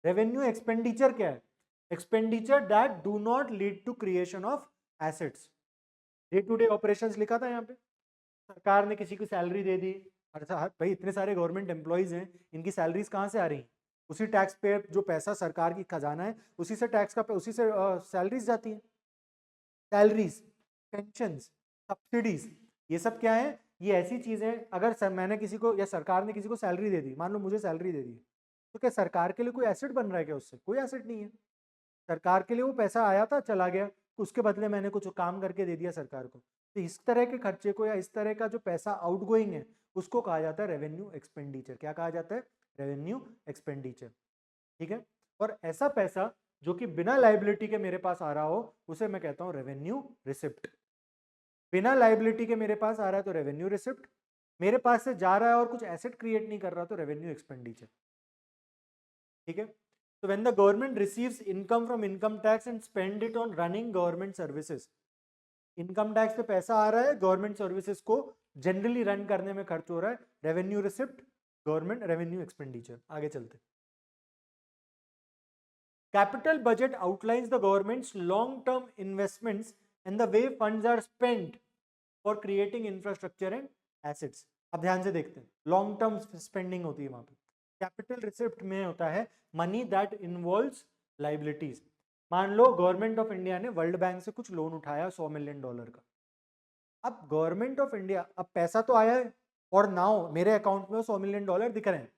रेवेन्यू एक्सपेंडिचर क्या है? Expenditure that do not lead to creation of assets. Day to day operations लिखा था यहाँ पे। सरकार ने किसी को सैलरी दे दी, भाई इतने सारे गवर्नमेंट एम्प्लॉयज हैं, इनकी सैलरीज कहाँ से आ रही हैं? उसी टैक्स पे जो पैसा सरकार की खजाना है उसी से टैक्स का उसी से सैलरीज जाती हैं। सैलरीज, पेंशन, सब्सिडीज, ये सब क्या है? ये ऐसी चीजें, अगर मैंने किसी को या सरकार ने किसी को सैलरी दे दी, मान लो मुझे सैलरी दे दी, तो क्या सरकार के लिए कोई एसेट बन रहा है क्या? उससे कोई एसेट नहीं है। सरकार के लिए वो पैसा आया था, चला गया, उसके बदले मैंने कुछ काम करके दे दिया सरकार को। तो इस तरह के खर्चे को या इस तरह का जो पैसा आउटगोइंग है उसको कहा जाता है रेवेन्यू एक्सपेंडिचर। क्या कहा जाता है? Revenue expenditure. ठीक है। और ऐसा पैसा जो कि बिना लाइबिलिटी के मेरे पास आ रहा हो उसे मैं कहता हूं रेवेन्यू रिसिप्ट। बिना लाइबिलिटी के मेरे पास आ रहा है तो रेवेन्यू रिसिप्ट, मेरे पास से जा रहा है और कुछ एसेट क्रिएट नहीं कर रहा तो रेवेन्यू एक्सपेंडिचर। ठीक है। So when the government receives income from income tax and spend it on running government services, income tax पे पैसा आ रहा है, गवर्नमेंट सर्विसेज को जनरली रन करने में खर्च हो रहा है, revenue receipt, government revenue expenditure. आगे चलते। Capital budget outlines the government's long term investments and the way funds are spent for creating infrastructure and assets. अब ध्यान से देखते हैं, लॉन्ग टर्म स्पेंडिंग होती है वहां पे। कैपिटल रिसिप्ट में होता है मनी दैट इन्वॉल्व्स लाइबिलिटीज। मान लो गवर्नमेंट ऑफ इंडिया ने वर्ल्ड बैंक से कुछ लोन उठाया $100 मिलियन का। अब गवर्नमेंट ऑफ इंडिया, अब पैसा तो आया है और नाउ मेरे अकाउंट में $100 मिलियन दिख रहे हैं,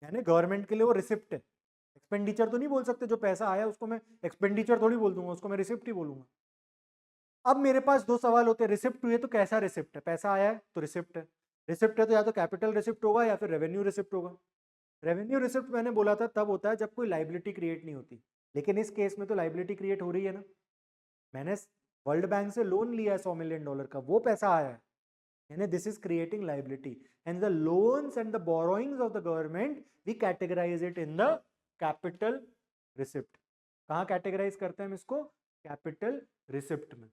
यानी गवर्नमेंट के लिए वो रिसिप्ट है। एक्सपेंडिचर तो नहीं बोल सकते, जो पैसा आया उसको मैं एक्सपेंडिचर थोड़ी बोल दूंगा, उसको मैं रिसिप्ट ही बोलूंगा। अब मेरे पास दो सवाल होते हैं, रिसिप्ट हुई है तो कैसा रिसिप्ट है? पैसा आया है तो रिसिप्ट है, रिसिप्ट है तो या तो कैपिटल रिसिप्ट होगा या फिर रेवेन्यू रिसिप्ट होगा। रेवेन्यू रिसिप्ट मैंने बोला था तब होता है जब कोई लाइबिलिटी क्रिएट नहीं होती, लेकिन इस केस में तो लाइबिलिटी क्रिएट हो रही है ना। मैंने वर्ल्ड बैंक से लोन लिया है $100 मिलियन का, वो पैसा आया है, यानी this is creating liability. And the loans and the borrowings of the government we categorize it in the capital receipt. कहाँ कैटेगराइज करते हैं हम इसको? कैपिटल रिसिप्ट में।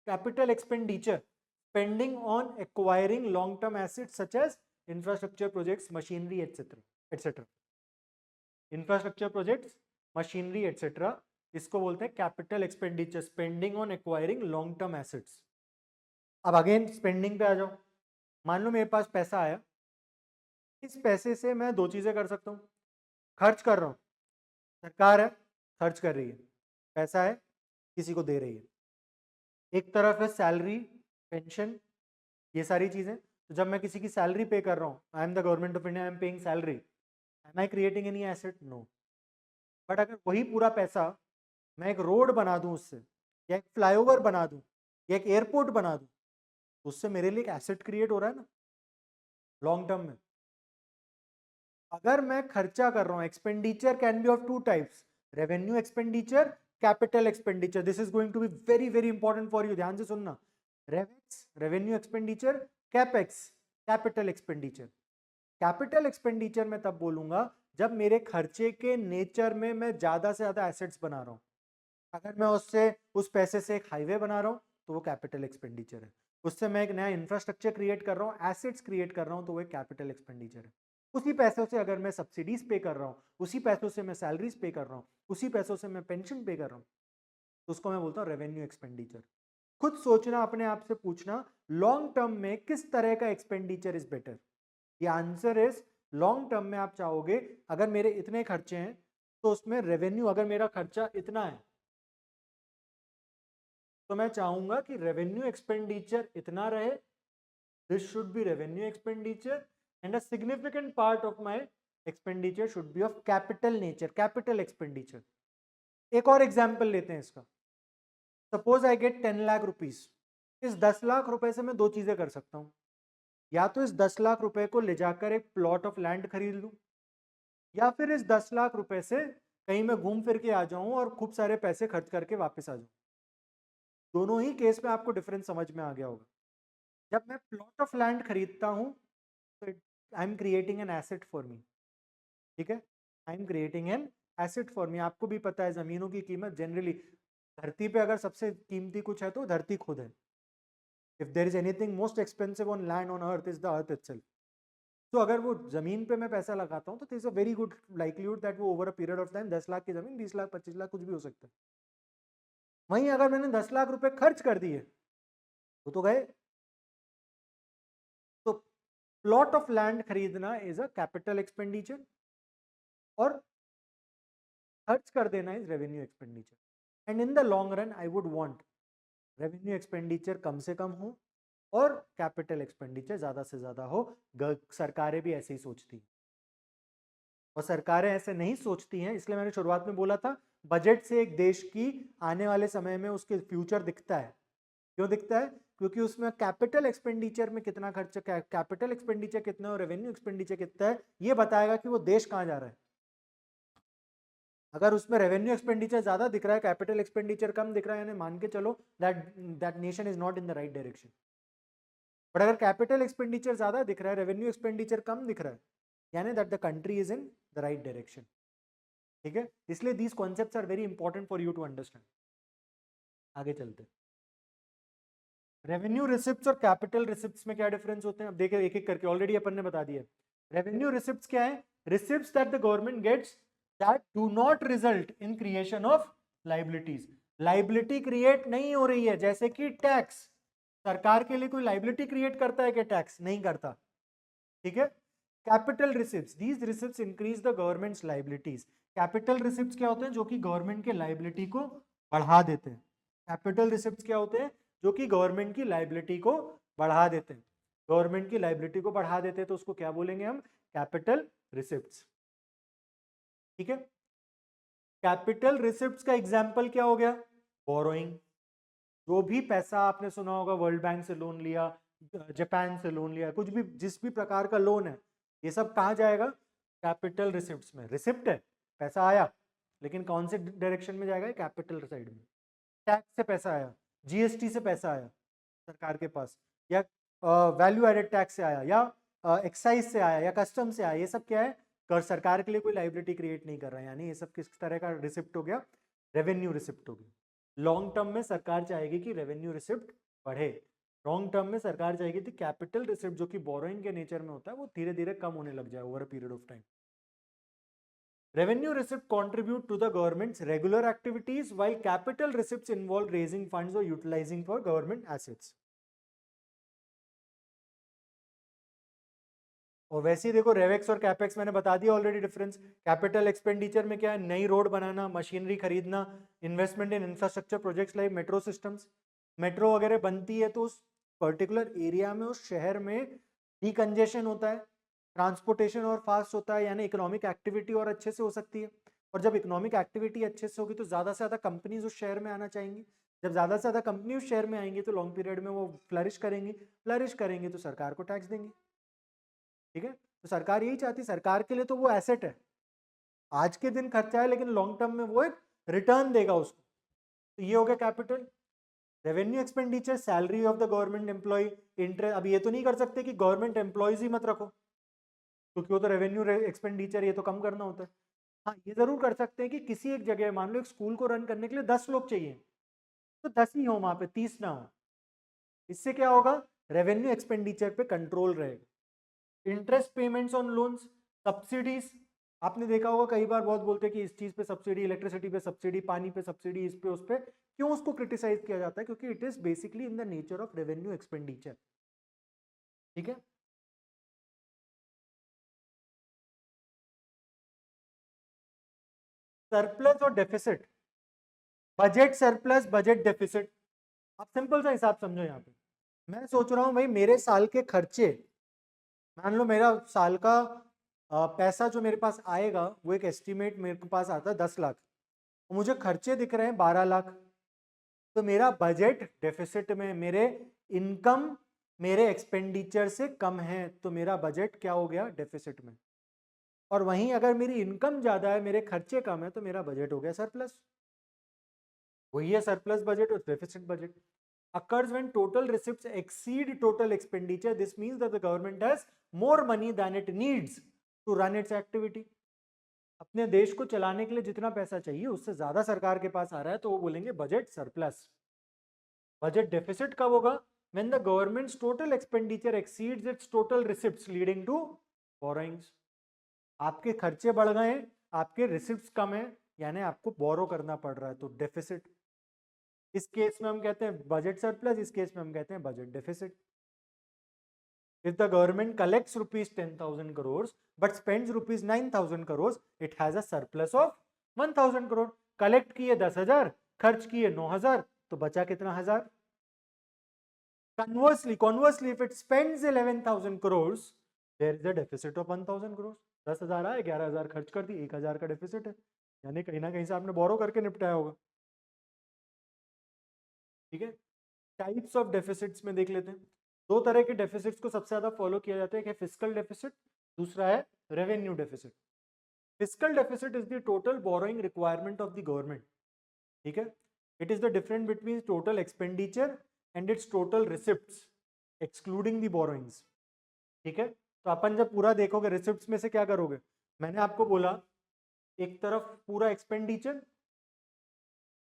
Capital expenditure, spending on acquiring long-term assets such as infrastructure projects, machinery, etc., etc. Infrastructure projects, machinery, etc. इसको बोलते हैं capital expenditure, spending on acquiring long term assets. अब अगेन स्पेंडिंग पे आ जाओ। मान लो मेरे पास पैसा आया, इस पैसे से मैं दो चीजें कर सकता हूँ। खर्च कर रहा हूँ, सरकार है खर्च कर रही है, पैसा है किसी को दे रही है। एक तरफ है सैलरी, पेंशन, ये सारी चीजें। तो जब मैं किसी की सैलरी पे कर रहा हूँ, I am the government of India, I am paying salary, am I creating any asset? No. But अगर वही पूरा पैसा मैं एक रोड बना दूं उससे, या एक फ्लाईओवर बना दूं, या एक एयरपोर्ट बना दूं, तो उससे मेरे लिए एक एसेट क्रिएट हो रहा है ना लॉन्ग टर्म में। अगर मैं खर्चा कर रहा हूं, expenditure can be of two types, revenue expenditure, capital expenditure. This is going to be very very important for you, ध्यान से सुनना। Revex revenue expenditure, capex capital expenditure. Capital expenditure में तब बोलूंगा जब मेरे खर्चे के नेचर में मैं ज्यादा से ज्यादा एसेट्स बना रहा हूं। अगर मैं उससे उस पैसे से एक हाईवे बना रहा हूं तो वो कैपिटल एक्सपेंडिचर है। उससे मैं एक नया इंफ्रास्ट्रक्चर क्रिएट कर रहा हूं, एसेट्स क्रिएट कर रहा हूं, तो वो एक कैपिटल एक्सपेंडिचर है। उसी पैसों से अगर मैं सब्सिडीज पे कर रहा हूं, उसी पैसों से मैं सैलरीज पे कर रहा हूं, उसी पैसों से मैं पेंशन पे कर रहा हूं, तो उसको मैं बोलता हूं रेवेन्यू एक्सपेंडिचर। खुद सोचना, अपने आप से पूछना, लॉन्ग टर्म में किस तरह का एक्सपेंडिचर इज बेटर? ये आंसर इज लॉन्ग टर्म में आप चाहोगे अगर मेरे इतने खर्चे हैं तो उसमें रेवेन्यू, अगर मेरा खर्चा इतना है तो मैं चाहूंगा कि रेवेन्यू एक्सपेंडिचर इतना रहे, this should be revenue expenditure, and a significant part of my expenditure should be of capital nature, capital expenditure. एक और एग्जांपल लेते हैं इसका। Suppose I get 10 lakh rupees. इस 10 लाख रुपए से मैं दो चीजें कर सकता हूं, या तो इस 10 लाख रुपए को ले जाकर एक प्लॉट ऑफ लैंड खरीद लूं, या फिर इस 10 लाख रुपए से कहीं मैं घूम फिर के आ जाऊं और खूब सारे पैसे खर्च करके वापस आ जाऊं। दोनों ही केस में आपको डिफरेंस समझ में आ गया होगा। जब मैं प्लॉट ऑफ लैंड खरीदता हूं तो I am creating an asset for me. ठीक है, I am creating an asset for me. आपको भी पता है जमीनों की कीमत जनरली धरती पे अगर सबसे कीमती कुछ है तो धरती खुद है. If there is anything most expensive on land on earth is the earth itself. तो अगर वो जमीन पे मैं पैसा लगाता हूँ तो there is a very good likelihood that वो over a period of time 10 lakh की जमीन 20 लाख 25 लाख कुछ भी हो सकता है. वहीं अगर मैंने 10 लाख रुपए खर्च कर दिए तो गए. तो प्लॉट ऑफ लैंड खरीदना इज अ कैपिटल एक्सपेंडिचर और खर्च कर देना is revenue expenditure. And in the long run I would want revenue expenditure कम से कम हो और कैपिटल एक्सपेंडिचर ज्यादा से ज्यादा हो. सरकारें भी ऐसे ही सोचती हैं और सरकारें ऐसे नहीं सोचती हैं, इसलिए मैंने शुरुआत में बोला था बजट से एक देश की आने वाले समय में उसके फ्यूचर दिखता है. क्यों दिखता है? क्योंकि उसमें कैपिटल एक्सपेंडिचर में कितना खर्च, कैपिटल एक्सपेंडिचर कितना और रेवेन्यू एक्सपेंडिचर कितना है, ये बताएगा कि वो देश कहाँ जा रहा है. अगर उसमें रेवेन्यू एक्सपेंडिचर ज्यादा दिख रहा है, कैपिटल एक्सपेंडिचर कम दिख रहा है, यानी मान के चलो that that nation is not in the right direction. But अगर कैपिटल एक्सपेंडिचर ज्यादा दिख रहा है, रेवेन्यू एक्सपेंडिचर कम दिख रहा है, यानी that the country is in the right direction. ठीक है, इसलिए these concepts are very important for you to understand. आगे चलते हैं. रेवेन्यू रिसिप्ट्स और कैपिटल रिसिप्ट्स में क्या डिफरेंस होते हैं अब देखिए एक एक करके. ऑलरेडी अपन ने बता दिया. रेवेन्यू रिसिप्ट्स क्या है? Receipts that the government gets that do not result in creation of liabilities. Liability create नहीं हो रही है, जैसे कि टैक्स. सरकार के लिए कोई लाइबिलिटी क्रिएट करता है कि टैक्स नहीं करता. ठीक है. Capital receipts, these receipts increase the governments liabilities. Capital receipts क्या होते हैं? जो कि गवर्नमेंट के लाइबिलिटी को बढ़ा देते हैं. कैपिटल रिसिप्ट्स क्या होते हैं? जो कि गवर्नमेंट की लाइबिलिटी को बढ़ा देते हैं. गवर्नमेंट की लाइबिलिटी को बढ़ा देते हैं तो उसको क्या बोलेंगे हम? Capital receipts. ठीक है. कैपिटल रिसिप्ट्स का एग्जांपल क्या हो गया? बोरोइंग. जो भी पैसा आपने सुना होगा, वर्ल्ड बैंक से लोन लिया, जापान से लोन लिया, कुछ भी जिस भी प्रकार का लोन है, ये सब कहाँ जाएगा? कैपिटल रिसिप्ट्स में. रिसिप्ट है, पैसा आया, लेकिन कौन से डायरेक्शन में जाएगा? कैपिटल साइड में. टैक्स से पैसा आया, जीएसटी से पैसा आया सरकार के पास, या वैल्यू एडेड टैक्स से आया, या एक्साइज से आया, या कस्टम से आया, ये सब क्या है? कर सरकार के लिए कोई लाइबिलिटी क्रिएट नहीं कर रहा है, यानी ये सब किस तरह का रिसिप्ट हो गया? रेवेन्यू रिसिप्ट हो गया. लॉन्ग टर्म में सरकार चाहेगी कि रेवेन्यू रिसिप्ट बढ़े. लॉन्ग टर्म में सरकार चाहेगी कि कैपिटल रिसिप्ट जो कि बोरोइंग के नेचर में होता है वो धीरे धीरे कम होने लग जाए over a period of time. Revenue receipts contribute to the government's regular activities, while capital receipts involve raising funds or utilizing for government assets. और वैसे ही देखो रेवेक्स और कैपेक्स मैंने बता दिया ऑलरेडी डिफरेंस. कैपिटल एक्सपेंडिचर में क्या है? नई रोड बनाना, मशीनरी खरीदना, investment in infrastructure projects like metro systems. Metro वगैरह बनती है तो उस पर्टिकुलर एरिया में, उस शहर में डीकंजेशन होता है, ट्रांसपोर्टेशन और फास्ट होता है, यानी इकोनॉमिक एक्टिविटी और अच्छे से हो सकती है. और जब इकोनॉमिक एक्टिविटी अच्छे से होगी तो ज़्यादा से ज़्यादा कंपनीज उस शहर में आना चाहेंगी. जब ज़्यादा से ज़्यादा कंपनी उस शहर में आएंगी तो लॉन्ग पीरियड में वो फ्लरिश करेंगी. फ्लरिश करेंगे तो सरकार को टैक्स देंगे. ठीक है. तो सरकार यही चाहती है. सरकार के लिए तो वो एसेट है, आज के दिन खर्चा है, लेकिन लॉन्ग टर्म में वो एक रिटर्न देगा उसको. तो ये हो गया capital. Revenue expenditure, salary of the government employ, interest. अब ये तो नहीं कर सकते कि गवर्नमेंट एम्प्लॉयज ही मत रखो, क्योंकि वो तो रेवेन्यू एक्सपेंडिचर ये तो कम करना होता है. हाँ, ये जरूर कर सकते हैं कि किसी एक जगह, मान लो एक स्कूल को रन करने के लिए 10 लोग चाहिए, तो 10 ही हो वहां पे, 30 ना हो. इससे क्या होगा? रेवेन्यू एक्सपेंडिचर पे कंट्रोल रहेगा. Interest payments on loans, subsidies. आपने देखा होगा कई बार बहुत बोलते हैं कि इस चीज पे सब्सिडी, इलेक्ट्रिसिटी पे सब्सिडी, पानी पे सब्सिडी, इस पे उस पे. क्यों उसको क्रिटिसाइज किया जाता है? क्योंकि it is basically in the nature of revenue expenditure. ठीक है. सरप्लस और deficit, budget surplus, budget deficit. आप सिंपल सा हिसाब समझो. यहाँ पे मैं सोच रहा हूँ भाई मेरे साल के खर्चे, मान लो मेरा साल का पैसा जो मेरे पास आएगा वो एक एस्टिमेट मेरे पास आता है 10 लाख, मुझे खर्चे दिख रहे हैं 12 लाख. तो मेरा बजट डेफिसिट में, मेरे इनकम मेरे एक्सपेंडिचर से कम है, तो मेरा बजट क्या हो गया? डेफिसिट में. और वहीं अगर मेरी इनकम ज्यादा है, मेरे खर्चे कम है, तो मेरा बजट हो गया सरप्लस. वही है सरप्लस बजट और deficit budget. Occurs when total receipts exceed total expenditure. This means that the government has more money than it needs to run its activity. अपने देश को चलाने के लिए जितना पैसा चाहिए उससे ज्यादा सरकार के पास आ रहा है तो वो बोलेंगे बजट सरप्लस। बजट डेफिसिट कब होगा? when the government's total expenditure exceeds its total receipts leading to borrowings। आपके खर्चे बढ़ गए हैं, आपके रिसिप्ट्स कम है, यानी आपको बोरो करना पड़ रहा है, तो डेफिसिट। इस केस में हम कहते हैं बजट सरप्लस, इस केस में हम कहते हैं budget deficit. If the government collects rupees 10,000 crores but spends rupees 9,000 crores, it has a surplus of 1,000 crore। Collect किए 10,000, खर्च किए 9,000, तो बचा कितना हजार? Conversely, if it spends 11,000 crores, there is a deficit of 1,000 crores। 10,000 आए, 11,000 खर्च कर दी, 1,000 का डेफिसिट है, यानी कहीं ना कहीं से आपने बोरो करके निपटाया होगा। ठीक है, टाइप्स ऑफ डेफिसिट्स में देख लेते हैं। दो तरह के डेफिसिट्स को सबसे ज्यादा फॉलो किया जाता है, एक है फिस्कल डेफिसिट, दूसरा है revenue deficit. Fiscal deficit is the total borrowing requirement of the government. ठीक है, it is the difference between total expenditure and it's total receipts excluding the borrowings. ठीक है, तो अपन जब पूरा देखोगे रिसिप्ट्स में से क्या करोगे, मैंने आपको बोला एक तरफ पूरा एक्सपेंडिचर,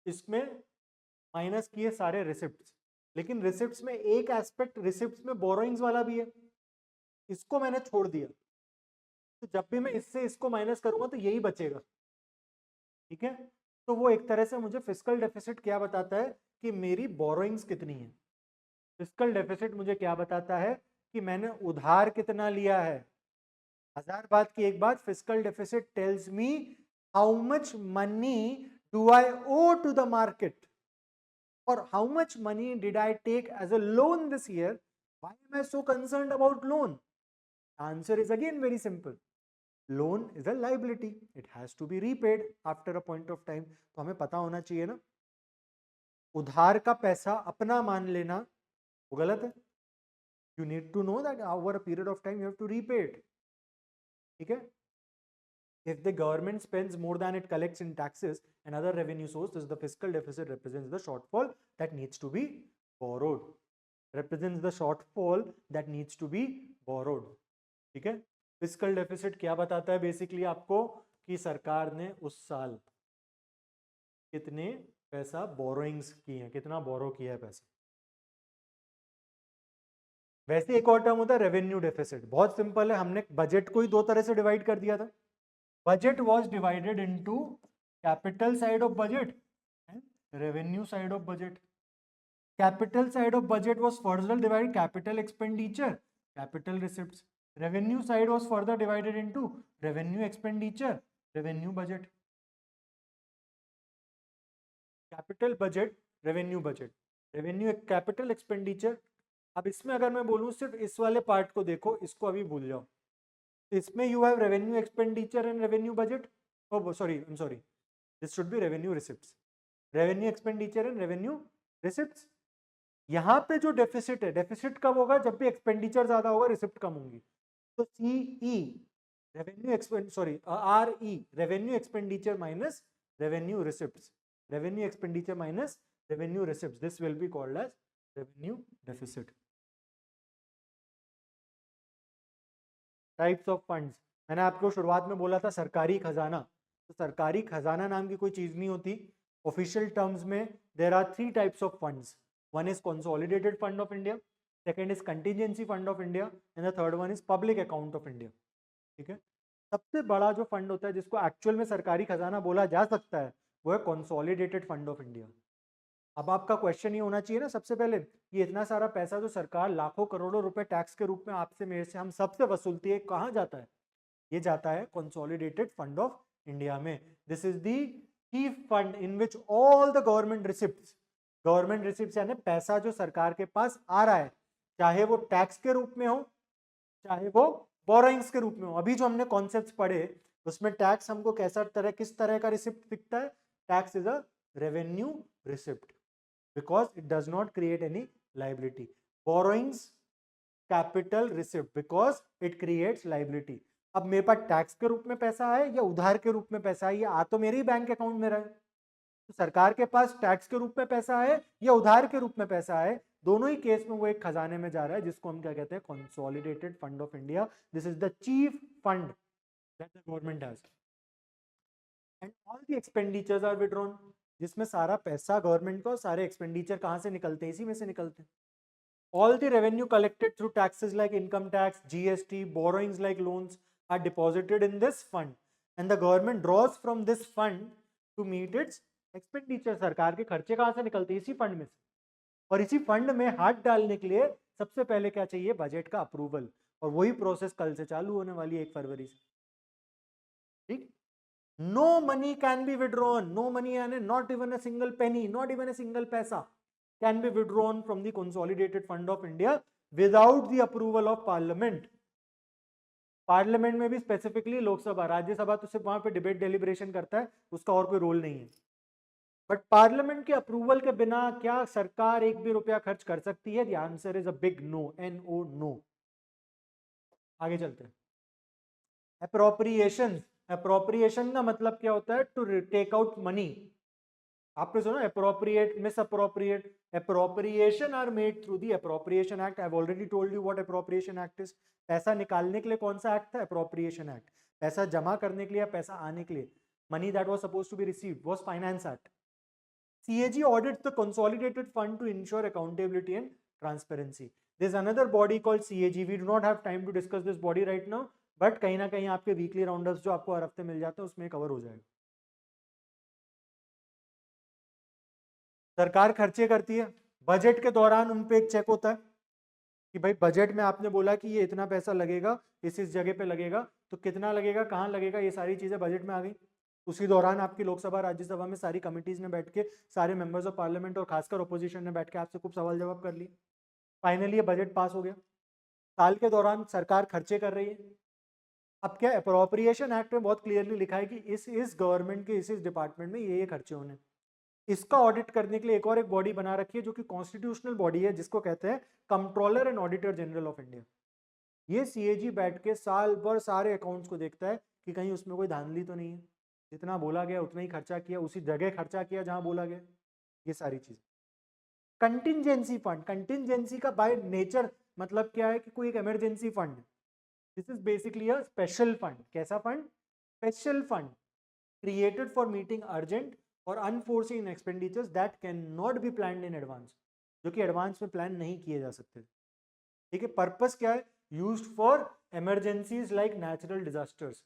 इसमें माइनस किए सारे रिसिप्ट्स, लेकिन रिसिप्ट्स में एक एस्पेक्ट रिसिप्ट्स में बोरोइंग्स वाला भी है, इसको मैंने छोड़ दिया, तो जब भी मैं इससे इसको माइनस करूंगा तो यही बचेगा। ठीक है, तो वो एक तरह से मुझे फिस्कल डेफिसिट क्या बताता है कि मेरी बोरोइंग्स कितनी है। फिस्कल डेफिसिट मुझे क्या बताता है कि मैंने उधार कितना लिया है। हजार बात की एक बात, fiscal deficit tells me how much money do I owe to the market, or how much money did I take as a loan this year? Why am I so concerned about loan? Answer is again very simple. Loan is a liability. It has to be repaid after a point of time. तो हमें पता होना चाहिए ना, उधार का पैसा अपना मान लेना वो गलत है। You need to know that over a period of time you have to repay it. ठीक है, if the government spends more than it collects in taxes and other revenue sources, the fiscal deficit represents the shortfall that needs to be borrowed। represents the shortfall that needs to be borrowed। ठीक है, fiscal deficit क्या बताता है basically आपको कि सरकार ने उस साल कितने पैसा बोरोइंग्स किए हैं, कितना बोरो किया है पैसा। वैसे एक और टर्म होता है रेवेन्यू डेफिसिट, बहुत सिंपल है, हमने बजट को ही दो तरह से डिवाइड कर दिया था। Budget was divided into capital side of budget and revenue side of budget। Capital side of budget was further divided capital expenditure, capital receipts। Revenue side was further divided into revenue expenditure, revenue budget। Capital budget, revenue budget, revenue capital expenditure। अब इसमें अगर मैं बोलूं सिर्फ इस वाले part को देखो, इसको अभी भूल जाओ। इसमें you have revenue expenditure and revenue budget, oh sorry I am sorry, this should be revenue receipts. Revenue expenditure and revenue receipts. यहाँ पे जो डेफिसिट है, डेफिसिट कब होगा? जब भी एक्सपेंडिचर ज्यादा होगा, रिसिप्ट कम होंगी। तो C E revenue expend sorry R E revenue expenditure minus revenue receipts, revenue expenditure minus revenue receipts, this will be called as revenue deficit. Types of funds, मैंने आपको शुरुआत में बोला था सरकारी खजाना, तो सरकारी खजाना नाम की कोई चीज नहीं होती। ऑफिशियल टर्म्स में there are three types of funds. One is consolidated fund of India, second is contingency fund of India and the third one is public account of India. ठीक है, सबसे बड़ा जो फंड होता है जिसको एक्चुअल में सरकारी खजाना बोला जा सकता है वो है कंसोलिडेटेड फंड ऑफ इंडिया। अब आपका क्वेश्चन ये होना चाहिए ना सबसे पहले, ये इतना सारा पैसा जो सरकार लाखों करोड़ों रुपए टैक्स के रूप में आपसे मेरे से हम सबसे वसूलती है, कहाँ जाता है? ये जाता है कंसोलिडेटेड फंड ऑफ इंडिया में। This is the chief fund in which all the government receipts यानी पैसा जो सरकार के पास आ रहा है, चाहे वो टैक्स के रूप में हो चाहे वो बोरोइंग्स के रूप में हो। अभी जो हमने कॉन्सेप्ट पढ़े उसमें टैक्स हमको किस तरह का रिसिप्ट दिखता है? Tax is a revenue receipt because it does not create any liability। borrowings capital receipt because it creates liability। अब मेरे पास टैक्स के रूप में पैसा है या उधार के रूप में पैसा है, ये आ तो मेरे ही बैंक अकाउंट में रहा है। तो सरकार के पास टैक्स के रूप में पैसा है या उधार के रूप में पैसा है, दोनों ही केस में वो एक खजाने में जा रहा है जिसको हम क्या कहते हैं? Consolidated fund of India. This is the chief fund that the government has. And all the expenditures are withdrawn, जिसमें सारा पैसा गवर्नमेंट का और सारे एक्सपेंडिचर कहाँ से निकलते हैं, इसी में से निकलते हैं. All the revenue collected through taxes like income tax, GST, borrowings like loans are deposited in this fund, and the government draws from this fund to meet its expenditure. सरकार के खर्चे कहाँ से निकलते हैं, इसी फंड में से. और इसी फंड में हाथ डालने के लिए सबसे पहले क्या चाहिए, बजट का अप्रूवल. और वही प्रोसेस कल से चालू होने वाली है 1 फरवरी से. ठीक. No money can be withdrawn, no money यानी not even a single penny, not even a single paisa can be withdrawn from the consolidated fund of India without the approval of parliament. Parliament में भी specifically Lok Sabha, Rajya Sabha तो सिर्फ वहां पे debate deliberation करता है, उसका और कोई रोल नहीं है. बट पार्लियामेंट के अप्रूवल के बिना क्या सरकार एक भी रुपया खर्च कर सकती है? The answer is a big no, NO, no. आगे चलते हैं. अप्रोप्रिएशन. अप्रोप्रिएशन का मतलब क्या होता है? To take out money. आपने सुना appropriate, misappropriate. Appropriation are made through the Appropriation Act. I've already told you what Appropriation Act is. पैसा निकालने के लिए कौन सा एक्ट था? Appropriation Act. पैसा जमा करने के लिए या पैसा आने के लिए, money that was supposed to be received, was Finance Act. CAG audits the consolidated fund to ensure accountability and transparency. There's another body called CAG. We do not have time to discuss this body right now, but कहीं ना कहीं आपके weekly राउंडअप्स जो आपको हर हफ्ते मिल जाते हैं उसमें कवर हो जाएगा. सरकार खर्चे करती है, बजट के दौरान उन पे एक चेक होता है कि भाई बजट में आपने बोला कि ये इतना पैसा लगेगा, इस जगह पे लगेगा, तो कितना लगेगा, कहाँ लगेगा, ये सारी चीजें बजट में आ गई. उसी दौरान आपकी लोकसभा राज्यसभा में सारी कमिटीज ने बैठ के, सारे मेंबर्स ऑफ पार्लियामेंट और खासकर ओपोजिशन ने बैठ के आपसे खूब सवाल जवाब कर लिए. फाइनली ये बजट पास हो गया. साल के दौरान सरकार खर्चे कर रही है. अब क्या अप्रोप्रिएशन एक्ट में बहुत क्लियरली लिखा है कि इस गवर्नमेंट के इस डिपार्टमेंट में ये खर्चे होने. इसका ऑडिट करने के लिए एक और एक बॉडी बना रखी है जो कि कॉन्स्टिट्यूशनल बॉडी है, जिसको कहते हैं controller and auditor general of India. ये CAG बैठ के साल भर सारे अकाउंट्स को देखता है कि कहीं उसमें कोई धांधली तो नहीं है, जितना बोला गया उतना ही खर्चा किया, उसी जगह खर्चा किया जहां बोला गया, ये सारी चीजें. Contingency fund. कंटिंजेंसी का बाय नेचर मतलब क्या है कि कोई एक emergency fund. This is basically a special fund. कैसा फंड? Special fund created for meeting urgent और unforeseen expenditures that can not be planned in advance, जो कि एडवांस में प्लान नहीं किए जा सकते. ठीक है. पर्पस क्या है? Used for emergencies like natural disasters.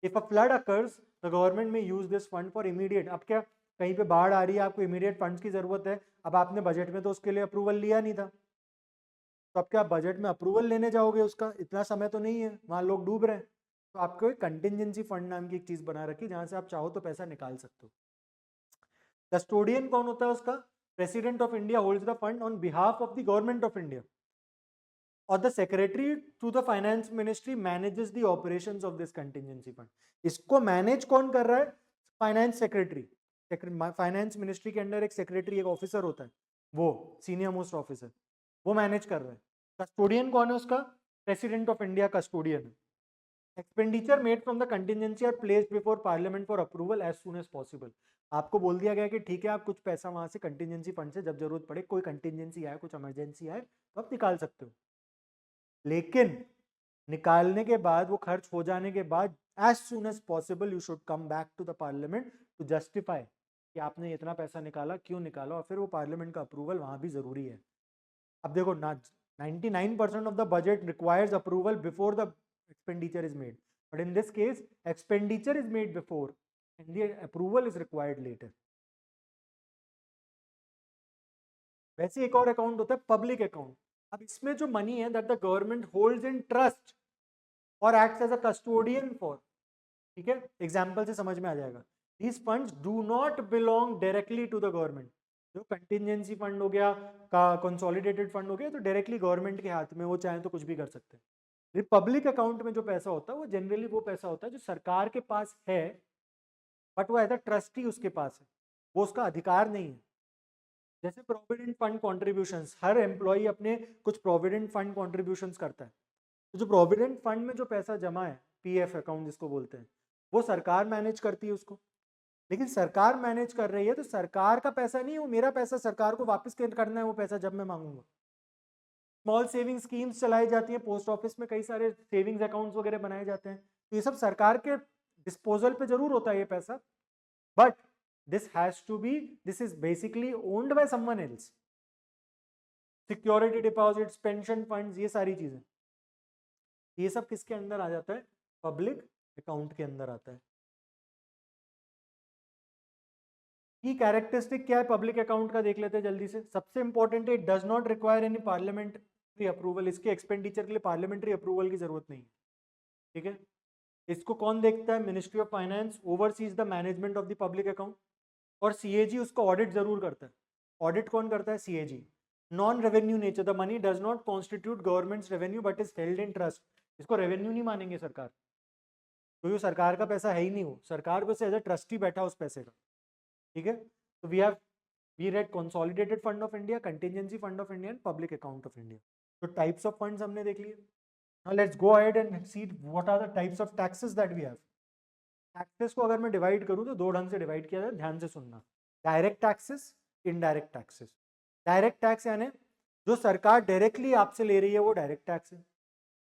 If a flood occurs the government may use this fund for immediate. अब क्या कहीं पे बाढ़ आ रही है, आपको इमीडिएट फंड्स की जरूरत है, अब आपने बजट में तो उसके लिए अप्रूवल लिया नहीं था, तो अब क्या बजट में अप्रूवल लेने जाओगे? उसका इतना समय तो नहीं है, वहां लोग डूब रहे हैं. तो आपको एक कंटिंजेंसी फंड नाम की एक चीज बना रखी जहां से आप चाहो तो पैसा निकाल सकते हो. कस्टोडियन कौन होता है उसका? President of India holds the fund on behalf of the government of India, और the secretary to the finance ministry manages the operations of this contingency fund. इसको मैनेज कौन कर रहा है? Finance secretary. फाइनेंस मिनिस्ट्री के under एक secretary, एक officer होता है, वो सीनियर मोस्ट ऑफिसर, वो मैनेज कर रहा है. कस्टोडियन कौन है उसका? President of India custodian. Expenditure made from the contingency are placed before parliament for approval as soon as possible. आपको बोल दिया गया कि ठीक है, आप कुछ पैसा वहां से कंटिजेंसी फंड से जब जरूरत पड़े, कोई कंटिजेंसी आए, कुछ इमरजेंसी आए, तो आप निकाल सकते हो. लेकिन निकालने के बाद, वो खर्च हो जाने के बाद, as soon as possible you should come back to the parliament to justify कि आपने इतना पैसा निकाला, क्यों निकाला, और फिर वो पार्लियामेंट का अप्रूवल वहां भी जरूरी है. अब देखो ना, 99% of the budget requires approval before the expenditure is made, but in this case expenditure is made before and the approval is required later. वैसे एक और अकाउंट होता है पब्लिक अकाउंट. अब इसमें जो मनी है that the government holds in trust और acts as a custodian for. ठीक है, एग्जांपल से समझ में आ जाएगा. these funds do not belong directly to the government. जो कंटिजेंसी फंड हो गया, का कंसोलिडेटेड फंड हो गया, तो डायरेक्टली गवर्नमेंट के हाथ में, वो चाहे तो कुछ भी कर सकते हैं. पब्लिक अकाउंट में जो पैसा होता है वो जनरली वो पैसा होता है जो सरकार के पास है, बट वो एज अ ट्रस्टी उसके पास है, वो उसका अधिकार नहीं है. जैसे प्रोविडेंट फंड कॉन्ट्रीब्यूशंस, हर एम्प्लॉय अपने कुछ प्रोविडेंट फंड कॉन्ट्रीब्यूशंस करता है. तो जो प्रोविडेंट फंड में जो पैसा जमा है, PF अकाउंट जिसको बोलते हैं, वो सरकार मैनेज करती है उसको. लेकिन सरकार मैनेज कर रही है तो सरकार का पैसा नहीं, वो मेरा पैसा, सरकार को वापस करना है वो पैसा जब मैं मांगूंगा. स्मॉल सेविंग स्कीम्स चलाई जाती हैं, पोस्ट ऑफिस में कई सारे सेविंग्स अकाउंट्स वगैरह बनाए जाते हैं, तो ये सब सरकार के डिस्पोजल पे जरूर होता है ये पैसा, but this is basically owned by someone else. Security deposits, pension funds, ये सारी चीजें, ये सब किसके अंदर आ जाता है? पब्लिक अकाउंट के अंदर आता है। की कैरेक्टरिस्टिक क्या है पब्लिक अकाउंट का, देख लेते हैं जल्दी से। सबसे इंपॉर्टेंट है, it does not require any parliamentary approval. इसके एक्सपेंडिचर के लिए पार्लियामेंट्री अप्रूवल की जरूरत नहीं है, ठीक है। इसको कौन देखता है? Ministry of finance overseas the management of the public account, और सीएजी उसको ऑडिट जरूर करता है। ऑडिट कौन करता है? CAG. Non revenue nature, the money does not constitute governments revenue but is held in trust. इसको रेवेन्यू नहीं मानेंगे सरकार, तो ये सरकार का पैसा है ही नहीं, वो सरकार बस एज ए ट्रस्टी बैठा उस पैसे का, ठीक है। तो we read consolidated fund of India, contingency fund of India and public account of India. तो टाइप्स ऑफ फंड्स हमने देख लिए। Now let's go ahead and see what are the types of taxes that we have. Taxes को अगर मैं divide करूं तो दो ढंग से डिवाइड किया जाए, ध्यान से सुनना। Direct taxes, indirect taxes. Direct tax यानी जो सरकार डायरेक्टली आपसे ले रही है वो डायरेक्ट टैक्स है।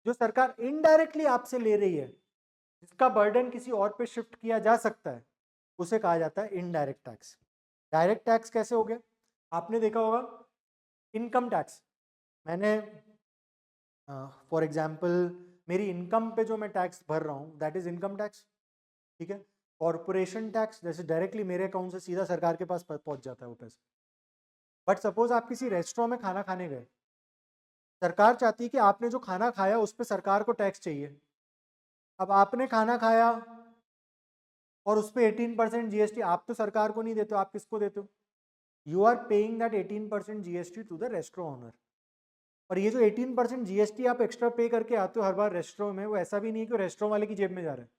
जो सरकार इनडायरेक्टली आपसे ले रही है, जिसका बर्डन किसी और पे शिफ्ट किया जा सकता है, उसे कहा जाता है इनडायरेक्ट टैक्स। डायरेक्ट टैक्स कैसे हो गया? आपने देखा होगा इनकम टैक्स। मैंने फॉर एग्जांपल मेरी इनकम पे जो मैं टैक्स भर रहा हूँ दैट इज इनकम टैक्स, ठीक है। कॉर्पोरेशन टैक्स जैसे डायरेक्टली मेरे अकाउंट से सीधा सरकार के पास पहुंच जाता है वो पैसा। बट सपोज आप किसी रेस्टोरेंट में खाना खाने गए, सरकार चाहती है कि आपने जो खाना खाया उस पर सरकार को टैक्स चाहिए। अब आपने खाना खाया और उस पर 18% जीएसटी, आप तो सरकार को नहीं देते हो, आप किसको देते हो? You are paying that 18% GST to the restaurant owner. और ये जो 18% जीएसटी आप एक्स्ट्रा पे करके आते हो हर बार रेस्टोरेंट में, वो ऐसा भी नहीं है कि रेस्टोरेंट वाले की जेब में जा रहा है।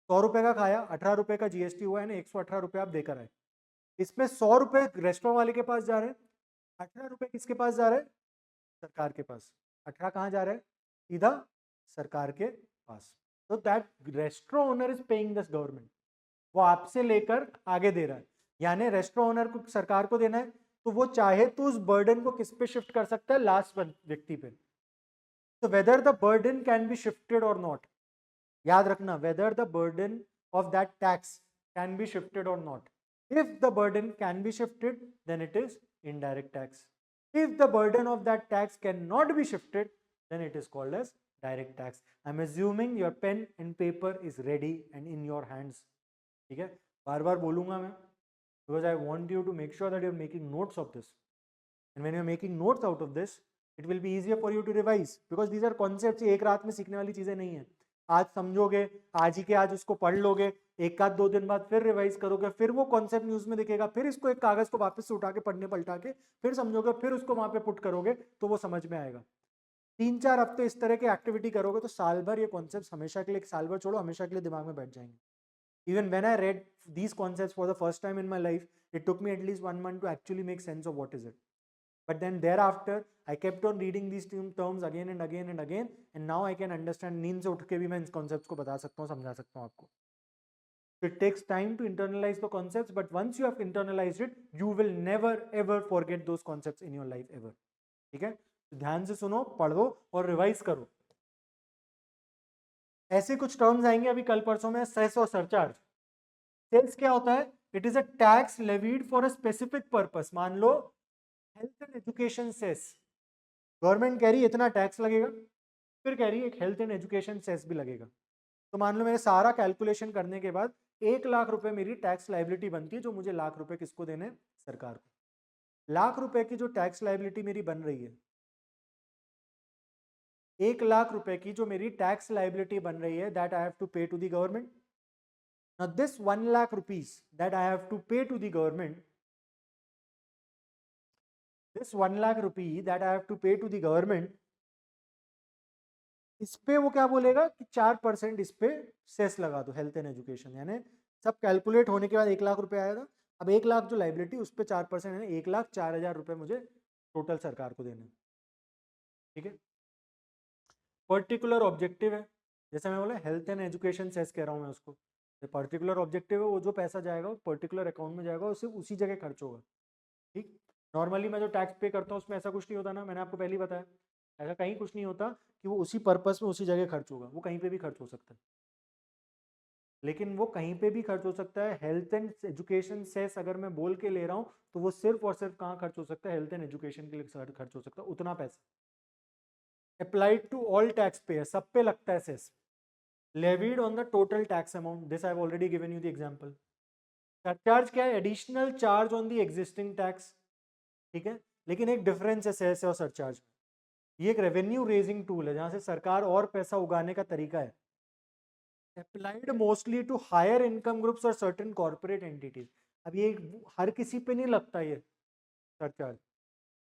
100 रुपए का खाया, 18 रुपए का जीएसटी हुआ है ना, 118 रुपए आप देकर आए। इसमें 100 रुपए रेस्टोरेंट वाले के पास जा रहे हैं, 18 रुपए किसके पास जा रहे हैं? सरकार के पास। 18 कहाँ जा रहा है? सीधा सरकार के पास। तो that restaurant owner is paying this government, वो आपसे लेकर आगे दे रहा है। यानी रेस्टोरेंट ओनर को सरकार को देना है, तो वो चाहे तो उस बर्डन को किस पे शिफ्ट कर सकता है? लास्ट व्यक्ति पे। तो whether the burden can be shifted और नॉट, याद रखना, whether the burden of that tax can be shifted और not. If the burden can be shifted, then it is indirect tax. If the burden of that tax cannot be shifted, then it is called as direct tax. I'm assuming your pen and paper is ready and in your hands. ठीक है, बार बार बोलूंगा मैं, because I want you to make sure that you're making notes of this. And when you're making notes out of this, it will be easier for you to revise, because these are concepts एक रात में सीखने वाली चीजें नहीं है। आज समझोगे, आज ही के आज उसको पढ़ लोगे, एक आध 2 दिन बाद फिर रिवाइज करोगे, फिर वो कॉन्सेप्ट न्यूज में दिखेगा, फिर इसको एक कागज को वापस से उठा के पढ़ने पलटा के फिर समझोगे, फिर उसको वहां पे पुट करोगे तो वो समझ में आएगा। 3-4 हफ्ते इस तरह की एक्टिविटी करोगे तो साल भर ये कॉन्सेप्ट हमेशा के लिए, साल भर छोड़ो, हमेशा के लिए दिमाग में बैठ जाएंगे। Even when I read these concepts for the first time in my life, it took me at least 1 month to actually make sense of what is it. But then thereafter, I kept on reading these terms again and again and again, and now I can understand. नींद से उठ के भी मैं इन concepts को बता सकता हूँ, समझा सकता हूँ आपको. So it takes time to internalize the concepts, but once you have internalized it, you will never ever forget those concepts in your life ever. ठीक है? तो ध्यान से सुनो, पढ़ो और रिवाइज करो। ऐसे कुछ टर्म्स आएंगे अभी कल परसों में, सेस और सरचार्ज। सेस क्या होता है? It is a tax levied for a specific purpose. मान लो health and education cess, government कह रही है इतना टैक्स लगेगा, फिर कह रही है एक हेल्थ एंड एजुकेशन सेस भी लगेगा। तो मान लो मेरे सारा कैलकुलेशन करने के बाद 1 लाख रुपए मेरी टैक्स लाइबिलिटी बनती है, जो मुझे लाख रुपए किसको देने? सरकार को। लाख रुपए की जो टैक्स लाइबिलिटी मेरी बन रही है, 1 लाख रुपए की जो मेरी टैक्स लाइबिलिटी बन रही है, that I have to pay to the government. Now this 1 lakh rupees that I have to pay to the government, this 1 lakh rupee that I have to pay to the government, इस पे वो क्या बोलेगा कि 4% इस पे cess लगा दो, हेल्थ एंड एजुकेशन। यानी सब कैलकुलेट होने के बाद 1 लाख रुपए आया था, अब 1 लाख जो लाइबिलिटी उस पे 4% है, 1,04,000 रुपए मुझे टोटल सरकार को देने। ठीक है, पर्टिकुलर ऑब्जेक्टिव है, जैसे मैं बोला हेल्थ एंड एजुकेशन सेस कह रहा हूँ मैं उसको, पर्टिकुलर ऑब्जेक्टिव है, वो जो पैसा जाएगा वो पर्टिकुलर अकाउंट में जाएगा, उससे उसी जगह खर्च होगा। ठीक, नॉर्मली मैं जो टैक्स पे करता हूँ उसमें ऐसा कुछ नहीं होता ना, मैंने आपको पहले ही बताया, ऐसा कहीं कुछ नहीं होता कि वो उसी पर्पस में उसी जगह खर्च होगा, वो कहीं पे भी खर्च हो सकता है। लेकिन वो कहीं पे भी खर्च हो सकता है। हेल्थ एंड एजुकेशन सेस अगर मैं बोल के ले रहा हूँ तो वो सिर्फ और सिर्फ कहाँ खर्च हो सकता है, हेल्थ एंड एजुकेशन के लिए खर्च हो सकता है, उतना पैसा। Applied to all taxpayer, सब पे लगता है cess. Levied on the total tax amount, this I have already given you the example. Surcharge क्या है? Additional charge on the existing tax, ठीक है। लेकिन एक डिफरेंस है सेस और सरचार्ज में, ये एक रेवेन्यू रेजिंग टूल है जहां से सरकार और पैसा उगाने का तरीका है। Applied mostly to higher income groups और सर्टेन कॉर्पोरेट एंटिटीज। अब ये हर किसी पे नहीं लगता ये सरचार्ज।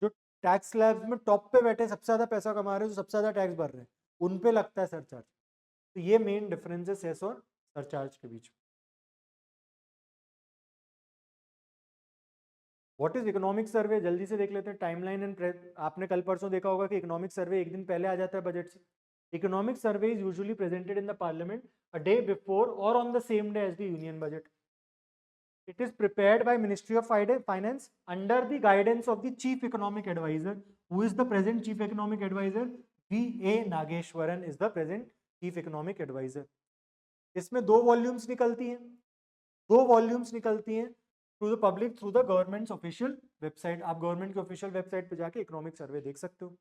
जो टैक्स स्लैब्स में टॉप पे बैठे सबसे ज्यादा पैसा कमा रहे हैं, जो सबसे ज्यादा टैक्स भर रहे हैं, उन पे लगता है सरचार्ज। तो ये मेन डिफरेंस है सेस और सरचार्ज के बीच में। What is economic survey? जल्दी से देख लेते हैं टाइमलाइन एंड। आपने कल परसों देखा होगा कि इकोनॉमिक सर्वे एक दिन पहले आ जाता है बजट से। Economic survey is usually presented in the parliament a day before और on the same day as the union budget. It is prepared by Ministry of Finance under the guidance of the Chief Economic Advisor. Who is the present Chief Economic Advisor? V.A. Nageshwaran is the present Chief Economic Advisor. इसमें 2 volumes निकलती हैं, 2 volumes निकलती हैं to the public through the government official website. आप government की official website पे जाके economic survey देख सकते हो।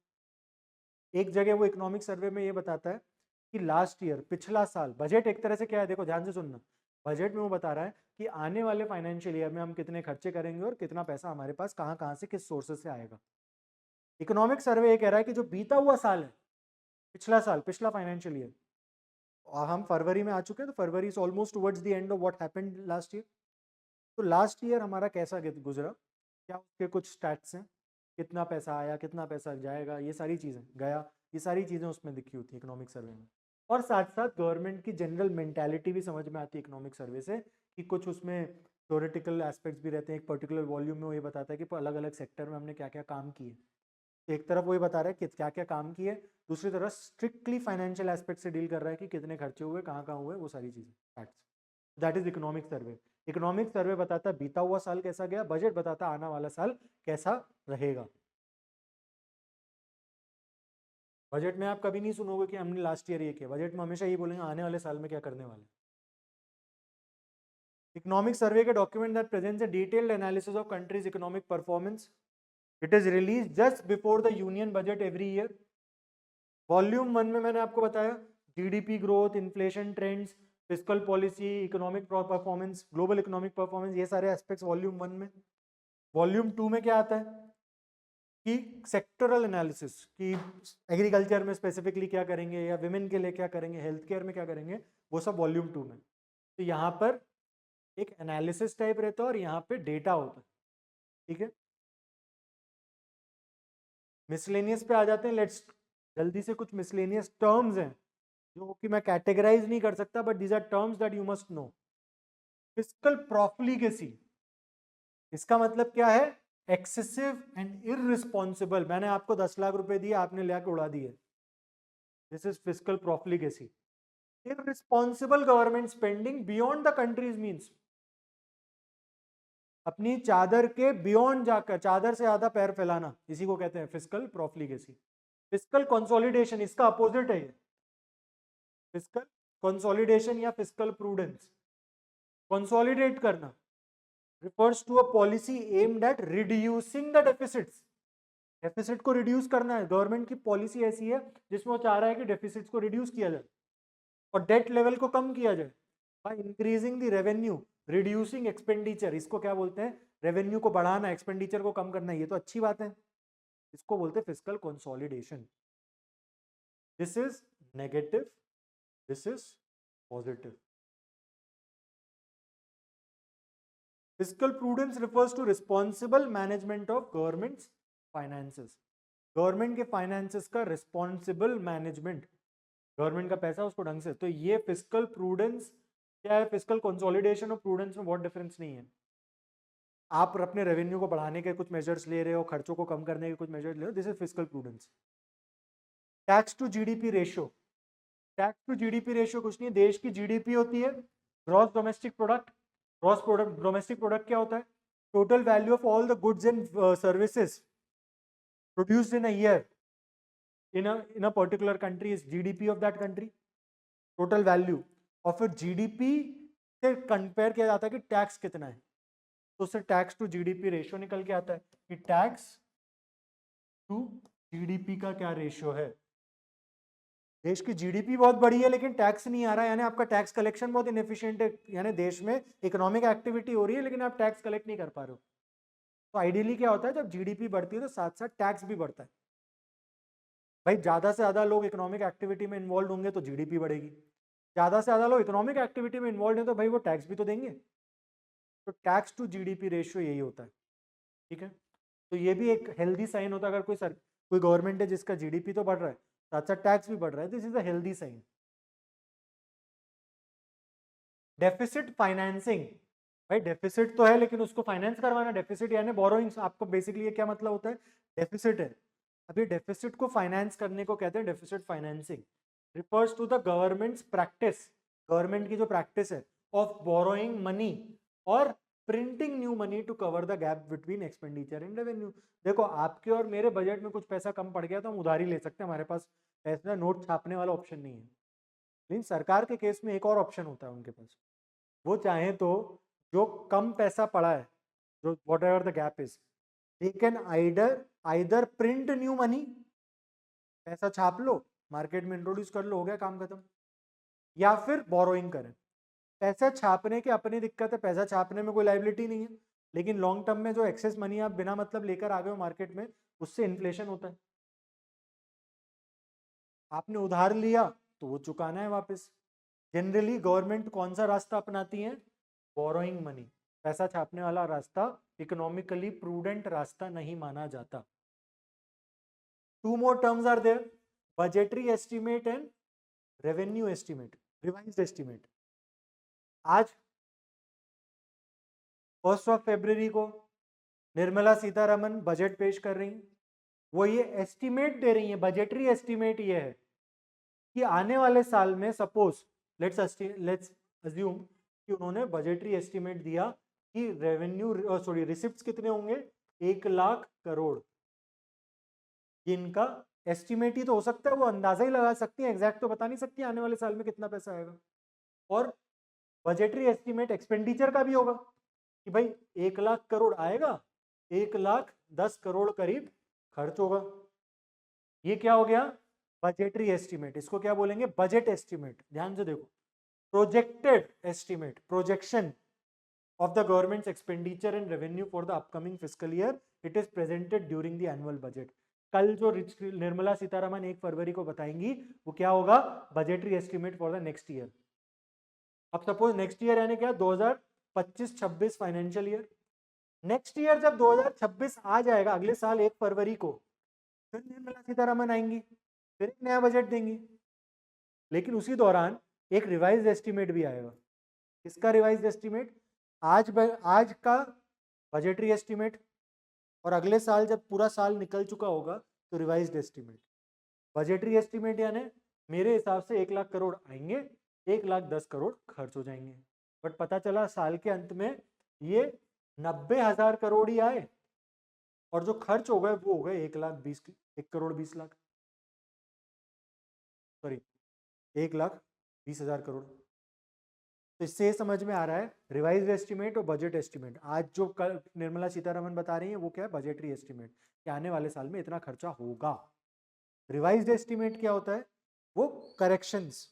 एक जगह वो इकोनॉमिक सर्वे में ये बताता है कि लास्ट ईयर, पिछला साल, बजट एक तरह से क्या है, देखो ध्यान से सुनना। बजट में वो बता रहा है कि आने वाले फाइनेंशियल ईयर में हम कितने खर्चे करेंगे और कितना पैसा हमारे पास कहाँ कहाँ से किस सोर्सेस से आएगा। इकोनॉमिक सर्वे ये कह रहा है कि जो बीता हुआ साल है, पिछला साल, पिछला फाइनेंशियल ईयर, हम फरवरी में आ चुके हैं, तो February is almost towards the end of what happened last year. तो लास्ट ईयर हमारा कैसा गुजरा, क्या उसके कुछ स्टैट्स हैं, कितना पैसा आया, कितना पैसा जाएगा, ये सारी चीज़ें गया, ये सारी चीज़ें उसमें दिखी होती है इकोनॉमिक सर्वे में। और साथ साथ गवर्नमेंट की जनरल मेंटालिटी भी समझ में आती है इकोनॉमिक सर्वे से, कि कुछ उसमें थ्योरेटिकल एस्पेक्ट्स भी रहते हैं। एक पर्टिकुलर वॉल्यूम में वो ये बताता है कि अलग अलग सेक्टर में हमने क्या क्या काम किए। एक तरफ वो ये बता रहा है कि क्या क्या काम किए, दूसरी तरफ स्ट्रिक्टली फाइनेंशियल एस्पेक्ट से डील कर रहा है कि कितने खर्चे हुए, कहाँ कहाँ हुए, वो सारी चीज़ें, facts. That is economic survey. Economic survey बताता है बीता हुआ साल कैसा गया, बजट बताता है आने वाला साल कैसा रहेगा। बजट में आप कभी नहीं सुनोगे कि हमने लास्ट ईयर ये किया, बजट में हमेशा ये बोलेंगे आने वाले साल में क्या करने वाले। इकोनॉमिक सर्वे के document that presents a detailed analysis of countries economic performance. It is release just before the union budget every year. Volume 1 में मैंने आपको बताया GDP growth, inflation trends, fiscal policy, economic performance, global economic performance, ये सारे aspects volume 1 में। Volume 2 में क्या आता है कि सेक्टरल एनालिसिस, कि एग्रीकल्चर में स्पेसिफिकली क्या करेंगे, या विमेन के लिए क्या करेंगे, हेल्थ केयर में क्या करेंगे, वो सब वॉल्यूम 2 में। तो यहाँ पर एक एनालिसिस टाइप रहता है और यहाँ पे डेटा होता है, ठीक है। मिसलेनियस पे आ जाते हैं। लेट्स जल्दी से, कुछ मिसलेनियस टर्म्स हैं जो कि मैं कैटेगराइज नहीं कर सकता, but these are terms that you must know. Fiscal profligacy, इसका मतलब क्या है? Excessive and irresponsible. मैंने आपको 10 लाख रुपए दिए, आपने लेकर उड़ा दिए, this is fiscal profligacy. Irresponsible government spending beyond the country's means अपनी चादर के बियॉन्ड जाकर, चादर से आधा पैर फैलाना, इसी को कहते हैं फिस्कल प्रोफिलिगेसी। फिस्कल कंसोलिडेशन इसका अपोजिट है, फिस्कल कंसोलिडेशन या फिस्कल प्रूडेंस। कंसोलिडेट करना refers to a policy aimed at reducing the deficits। Deficit को रिड्यूस करना है, गवर्नमेंट की पॉलिसी ऐसी है जिसमें वो चाह रहा है कि डेफिसिट्स को रिड्यूस किया जाए और डेट लेवल को कम किया जाए by increasing the revenue, reducing expenditure. इसको क्या बोलते हैं? रेवेन्यू को बढ़ाना, एक्सपेंडिचर को कम करना। ये तो अच्छी बात है, इसको बोलते हैं fiscal consolidation. This is negative, this is positive. Fiscal prudence refers to responsible management of government's finances। Government के फाइनेंसेस का रिस्पॉन्सिबल मैनेजमेंट, गवर्नमेंट का पैसा उसको ढंग से। तो ये फिस्कल प्रूडेंस क्या है? फिस्कल कंसोलिडेशन और प्रूडेंस में बहुत डिफरेंस नहीं है। आप अपने रेवेन्यू को बढ़ाने के कुछ मेजर्स ले रहे हो, खर्चों को कम करने के कुछ मेजर्स ले रहे हो, this is fiscal prudence. Tax to GDP ratio, tax to GDP ratio कुछ नहीं है, देश की जीडीपी होती है, gross domestic product. Gross product, domestic product क्या होता है? Total value of all the goods and services produced in a year in a particular country is GDP of that country, total value of a GDP से compare किया जाता है कि tax कितना है, तो उससे टैक्स टू जीडीपी रेशियो निकल के आता है कि टैक्स टू जीडीपी का क्या रेशियो है। देश की जीडीपी बहुत बड़ी है लेकिन टैक्स नहीं आ रहा है, यानी आपका टैक्स कलेक्शन बहुत इनएफिशिएंट है, यानी देश में इकोनॉमिक एक्टिविटी हो रही है लेकिन आप टैक्स कलेक्ट नहीं कर पा रहे हो। तो आइडियली क्या होता है, जब जीडीपी बढ़ती है तो साथ साथ टैक्स भी बढ़ता है। भाई ज्यादा से ज्यादा लोग इकोनॉमिक एक्टिविटी में इन्वॉल्व होंगे तो जीडीपी बढ़ेगी, ज्यादा से ज्यादा लोग इकोनॉमिक एक्टिविटी में इन्वॉल्व है तो भाई वो टैक्स भी तो देंगे। तो टैक्स टू जीडीपी रेशियो यही होता है, ठीक है। तो ये भी एक हेल्दी साइन होता है, अगर कोई गवर्नमेंट है जिसका जीडीपी तो बढ़ रहा है साथ साथ टैक्स भी बढ़ रहा है, this is a healthy sign. Deficit financing, भाई डेफिसिट तो है लेकिन उसको फाइनेंस करवाना, डेफिसिट यानी बोरोइंग्स, आपको बेसिकली ये क्या मतलब होता है, डेफिसिट है। अभी डेफिसिट को फाइनेंस करने को कहते हैं deficit financing, refers to the government's practice, government की जो प्रैक्टिस है ऑफ बोरोइंग मनी और printing new money to cover the gap between expenditure and revenue. देखो आपके और मेरे बजट में कुछ पैसा कम पड़ गया तो हम उधारी ले सकते हैं, हमारे पास ऐसा नोट छापने वाला ऑप्शन नहीं है। लेकिन सरकार के केस में एक और ऑप्शन होता है उनके पास, वो चाहे तो जो कम पैसा पड़ा है, जो what ever the gap is, they can either print new money, पैसा छाप लो मार्केट में इंट्रोड्यूस कर लो, हो गया काम खत्म, या फिर बोरोइंग करें। पैसा छापने की अपनी दिक्कत है, पैसा छापने में कोई लाइबिलिटी नहीं है, लेकिन लॉन्ग टर्म में जो एक्सेस मनी आप बिना मतलब लेकर आ गए हो मार्केट में, उससे इन्फ्लेशन होता है। आपने उधार लिया तो वो चुकाना है वापस। जनरली गवर्नमेंट कौन सा रास्ता अपनाती है, बोरोइंग मनी, पैसा छापने वाला रास्ता इकोनॉमिकली प्रूडेंट रास्ता नहीं माना जाता। Two more terms are there, budgetary estimate and revenue estimate, revised estimate. आज 1 फरवरी को निर्मला सीतारमन बजट पेश कर रही हैं, वो ये एस्टिमेट दे रही है, बजटरी एस्टिमेट ये है कि आने वाले साल में सपोज लेट्स अज्यूम कि उन्होंने बजटरी एस्टिमेट दिया कि रेवेन्यू सॉरी रिसिप्ट्स कितने होंगे, 1 लाख करोड़। ये इनका एस्टिमेट ही तो हो सकता है, वो अंदाजा ही लगा सकती है, एग्जैक्ट तो बता नहीं सकती आने वाले साल में कितना पैसा आएगा। और बजटरी एस्टिमेट एक्सपेंडिचर का भी होगा कि भाई 1 लाख करोड़ आएगा, 1,10,00,000 करीब खर्च होगा। ये क्या हो गया, बजटरी एस्टिमेट। इसको क्या बोलेंगे, बजट एस्टिमेट। ध्यान से देखो, projected estimate, projection of the government's expenditure and revenue for the upcoming fiscal year, it is presented during the annual budget। कल जो निर्मला सीतारमन 1 फरवरी को बताएंगी वो क्या होगा, budgetary estimate for the next year. अब सपोज नेक्स्ट ईयर यानी क्या, 2025-26 फाइनेंशियल ईयर। नेक्स्ट ईयर जब 2026 आ जाएगा, अगले साल 1 फरवरी को, फिर निर्मला सीतारमन आएंगी, फिर एक नया बजट देंगी। लेकिन उसी दौरान एक रिवाइज एस्टिमेट भी आएगा। इसका रिवाइज एस्टिमेट, आज का बजटरी एस्टिमेट, और अगले साल जब पूरा साल निकल चुका होगा तो रिवाइज्ड एस्टिमेट। बजटरी एस्टिमेट यानी मेरे हिसाब से 1 लाख करोड़ आएंगे, 1,10,00,000 खर्च हो जाएंगे, बट पता चला साल के अंत में ये 90,000 करोड़ ही आए और जो खर्च हो गए वो हो गए 1,20,00,000 सॉरी 1,20,000 करोड़। तो इससे समझ में आ रहा है रिवाइज एस्टिमेट और बजट एस्टिमेट, आज जो कल निर्मला सीतारमन बता रही है वो क्या है, बजटरी एस्टिमेट, कि आने वाले साल में इतना खर्चा होगा। रिवाइज्ड एस्टिमेट क्या होता है, वो करेक्शंस,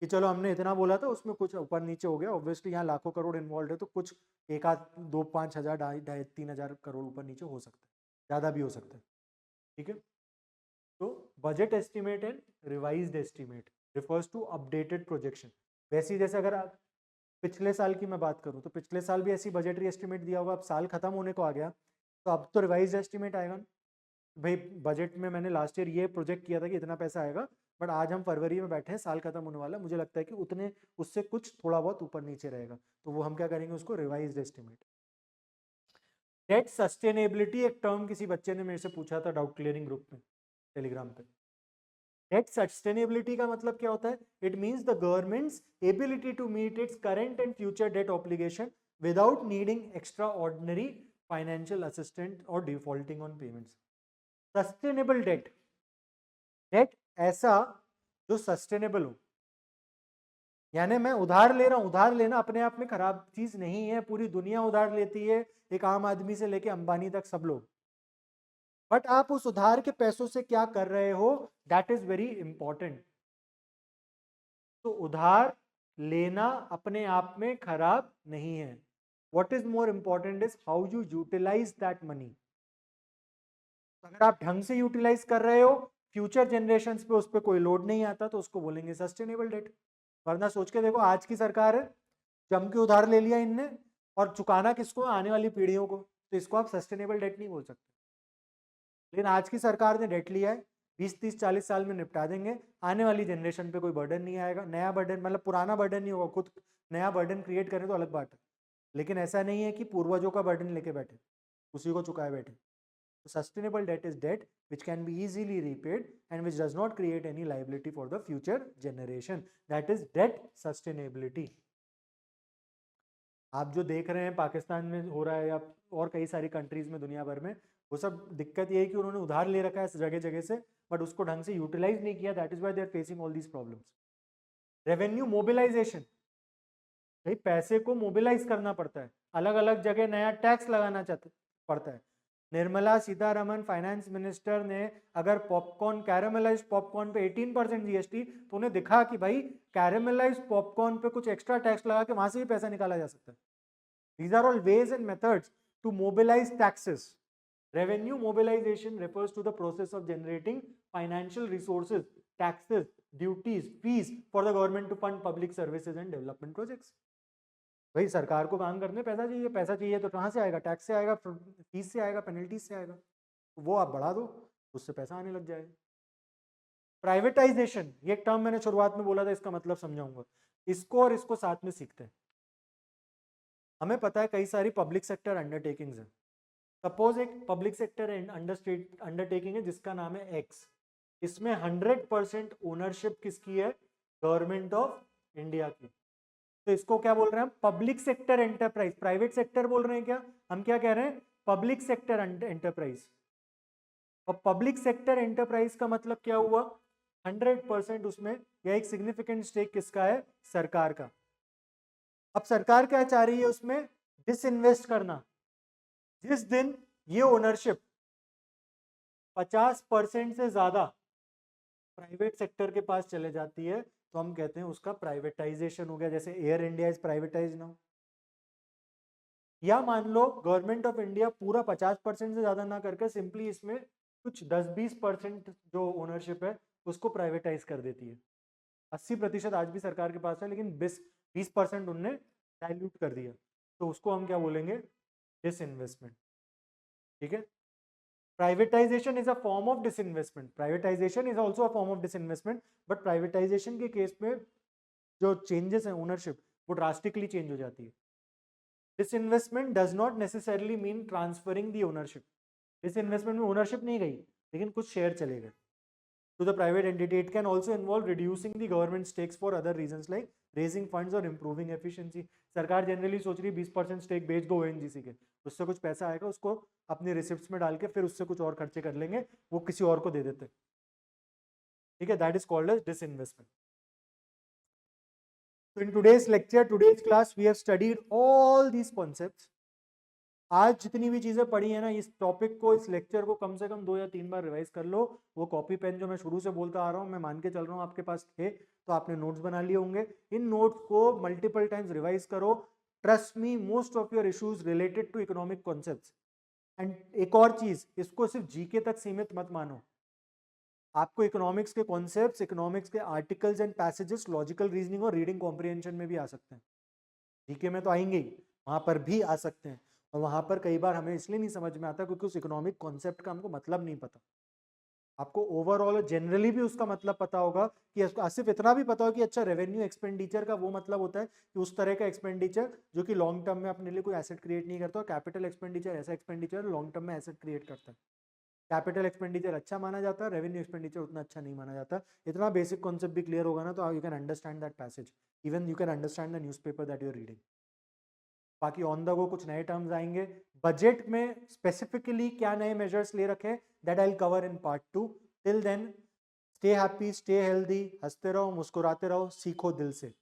कि चलो हमने इतना बोला था उसमें कुछ ऊपर नीचे हो गया, ऑब्वियसली यहाँ लाखों करोड़ इन्वॉल्व है तो कुछ एक आध 2-5 हजार 2,500-3,000 करोड़ ऊपर नीचे हो सकता है, ज़्यादा भी हो सकता है, ठीक है। तो budget estimate and revised estimate refers to updated projection. वैसे ही जैसे अगर आप पिछले साल की मैं बात करूं तो पिछले साल भी ऐसी बजटरी एस्टिमेट दिया होगा, अब साल खत्म होने को आ गया तो अब तो रिवाइज एस्टिमेट आएगा। भाई बजट में मैंने लास्ट ईयर ये प्रोजेक्ट किया था कि इतना पैसा आएगा, बट आज हम फरवरी में बैठे हैं, साल खत्म होने वाला, मुझे लगता है कि उतने उससे कुछ थोड़ा बहुत ऊपर नीचे रहेगा, तो वो हम क्या करेंगे, उसको रिवाइज्ड एस्टिमेट। डेट सस्टेनेबिलिटी एक टर्म किसी बच्चे ने मेरे से पूछा था डाउट क्लियरिंग ग्रुप में टेलीग्राम पे। डेट सस्टेनेबिलिटी का मतलब क्या होता है, it means the government's ability to meet its current and future debt obligation without needing extraordinary financial assistant और defaulting on payments. Sustainable debt, debt ऐसा जो सस्टेनेबल हो, यानी मैं उधार ले रहा हूं, उधार लेना अपने आप में खराब चीज नहीं है, पूरी दुनिया उधार लेती है, एक आम आदमी से लेके अंबानी तक सब लोग। बट आप उस उधार के पैसों से क्या कर रहे हो, दैट इज वेरी इंपॉर्टेंट। तो उधार लेना अपने आप में खराब नहीं है। What is more important is how you utilise that money. अगर आप ढंग से यूटिलाइज कर रहे हो, फ्यूचर जनरेशंस पे उस पर कोई लोड नहीं आता, तो उसको बोलेंगे सस्टेनेबल डेट। वरना सोच के देखो, आज की सरकार है, जम के उधार ले लिया इनने, और चुकाना किसको, आने वाली पीढ़ियों को, तो इसको आप सस्टेनेबल डेट नहीं बोल सकते। लेकिन आज की सरकार ने डेट लिया है, 20 30 40 साल में निपटा देंगे, आने वाली जनरेशन पे कोई बर्डन नहीं आएगा, नया बर्डन मतलब पुराना बर्डन नहीं होगा, खुद नया बर्डन क्रिएट करें तो अलग बात है। लेकिन ऐसा नहीं है कि पूर्वजों का बर्डन लेके बैठे, उसी को चुकाए बैठे। तो sustainable debt is debt which can be easily repaid and which does not create any liability for the future generation. That is debt sustainability. आप जो देख रहे हैं पाकिस्तान में हो रहा है या और कई सारी कंट्रीज में दुनिया भर में, वो सब दिक्कत ये है कि उन्होंने उधार ले रखा है जगह जगह से, बट उसको ढंग से यूटिलाइज नहीं किया। That is why they are facing all these problems. Revenue mobilisation, भाई पैसे को मोबिलाइज करना पड़ता है, अलग अलग जगह नया टैक्स लगाना पड़ता है। निर्मला सीतारमन फाइनेंस मिनिस्टर ने अगर पॉपकॉर्न, कैरामेलाइज पॉपकॉर्न पे 18% जीएसटी, तो उन्हें दिखा कि भाई कैरामेलाइज पॉपकॉर्न पे कुछ एक्स्ट्रा टैक्स लगा के वहां से भी पैसा निकाला जा सकता है। These are all ways and methods to mobilize taxes. Revenue mobilization refers to the process of generating financial resources, taxes, duties, fees for the government to fund public services and development projects. भाई सरकार को काम करने पैसा चाहिए, पैसा चाहिए तो कहाँ से आएगा, टैक्स से आएगा, फीस से आएगा, पेनल्टीज से आएगा, वो आप बढ़ा दो, उससे पैसा आने लग जाएगा। प्राइवेटाइजेशन, ये एक टर्म मैंने शुरुआत में बोला था, इसका मतलब समझाऊंगा। इसको और इसको साथ में सीखते हैं। हमें पता है कई सारी पब्लिक सेक्टर अंडरटेकिंग्स हैं। सपोज एक पब्लिक सेक्टर अंडरटेकिंग है जिसका नाम है एक्स, इसमें 100% ओनरशिप किसकी है, गवर्नमेंट ऑफ इंडिया की। तो इसको क्या बोल रहे हैं हम, public sector enterprise. Private sector बोल रहे हैं क्या, हम क्या कह रहे हैं, पब्लिक सेक्टर एंटरप्राइज। और पब्लिक सेक्टर एंटरप्राइज का मतलब क्या हुआ, 100% उसमें या एक सिग्निफिकेंट स्टेक किसका है, सरकार का। अब सरकार क्या चाह रही है उसमें, डिसइन्वेस्ट करना। जिस दिन ये ओनरशिप 50% से ज्यादा प्राइवेट सेक्टर के पास चले जाती है, तो हम कहते हैं उसका प्राइवेटाइजेशन हो गया। जैसे air India is privatise now. या मान लो गवर्नमेंट ऑफ इंडिया पूरा 50% से ज्यादा ना करके सिंपली इसमें कुछ 10-20% जो ओनरशिप है उसको प्राइवेटाइज कर देती है। 80% आज भी सरकार के पास है, लेकिन 20% उनने डाइल्यूट कर दिया, तो उसको हम क्या बोलेंगे, डिसइन्वेस्टमेंट। ठीक है, privatisation is a form of disinvestment, privatisation is also a form of disinvestment, but privatisation के केस में जो चेंजेस है ओनरशिप वो ड्रास्टिकली चेंज हो जाती है। Disinvestment does not necessarily mean transferring the ownership. Disinvestment में ओनरशिप नहीं गई, लेकिन कुछ शेयर चले गए to the private entity. It can also involve reducing the government stakes for other reasons like raising funds or improving efficiency. सरकार generally सोच रही है 20% स्टेक बेच दो ओएनजीसी के, उससे कुछ पैसा आएगा, उसको अपने रिसिप्ट्स में डाल के फिर उससे कुछ और खर्चे कर लेंगे, वो किसी और को दे देते। ठीक है, that is called as disinvestment. So in today's lecture, today's class, we have studied all these concepts. आज जितनी भी चीजें पढ़ी है ना, इस टॉपिक को, इस लेक्चर को कम से कम 2 या 3 बार रिवाइज कर लो। वो कॉपी पेन जो मैं शुरू से बोलता आ रहा हूँ, मैं मान के चल रहा हूँ आपके पास थे, तो आपने नोट्स बना लिए होंगे। इन नोट्स को मल्टीपल टाइम्स रिवाइज करो। Trust me, most of your issues related to economic concepts. And एक और चीज, इसको सिर्फ जीके तक सीमित मत मानो। आपको इकोनॉमिक्स के कॉन्सेप्ट्स, इकोनॉमिक्स के articles and passages, logical reasoning और रीडिंग कॉम्प्रिहेंशन में भी आ सकते हैं। जीके में तो आएंगे ही, वहां पर भी आ सकते हैं। और वहां पर कई बार हमें इसलिए नहीं समझ में आता क्योंकि उस इकोनॉमिक कॉन्सेप्ट का हमको मतलब नहीं पता। आपको ओवरऑल जनरली भी उसका मतलब पता होगा कि सिर्फ इतना भी पता हो कि अच्छा, रेवेन्यू एक्सपेंडिचर का वो मतलब होता है कि उस तरह का एक्सपेंडिचर जो कि लॉन्ग टर्म में अपने लिए कोई एसेट क्रिएट नहीं करता। और कैपिटल एक्सपेंडिचर ऐसा एक्सपेंडिचर लॉन्ग टर्म में एसेट क्रिएट करता है। कैपिटल एक्सपेंडिचर अच्छा माना जाता है, रेवेन्यू एक्सपेंडिचर उतना अच्छा नहीं माना जाता। इतना बेसिक कॉन्सेप्ट भी क्लियर होगा ना, तो you can understand that passage, even you can understand the newspaper that you are reading. बाकी ऑन द गो कुछ नए टर्म्स आएंगे। बजट में स्पेसिफिकली क्या नए मेजर्स ले रखे, that I will cover in part 2। Till then, stay happy, stay healthy, हंसते रहो, मुस्कुराते रहो, सीखो दिल से।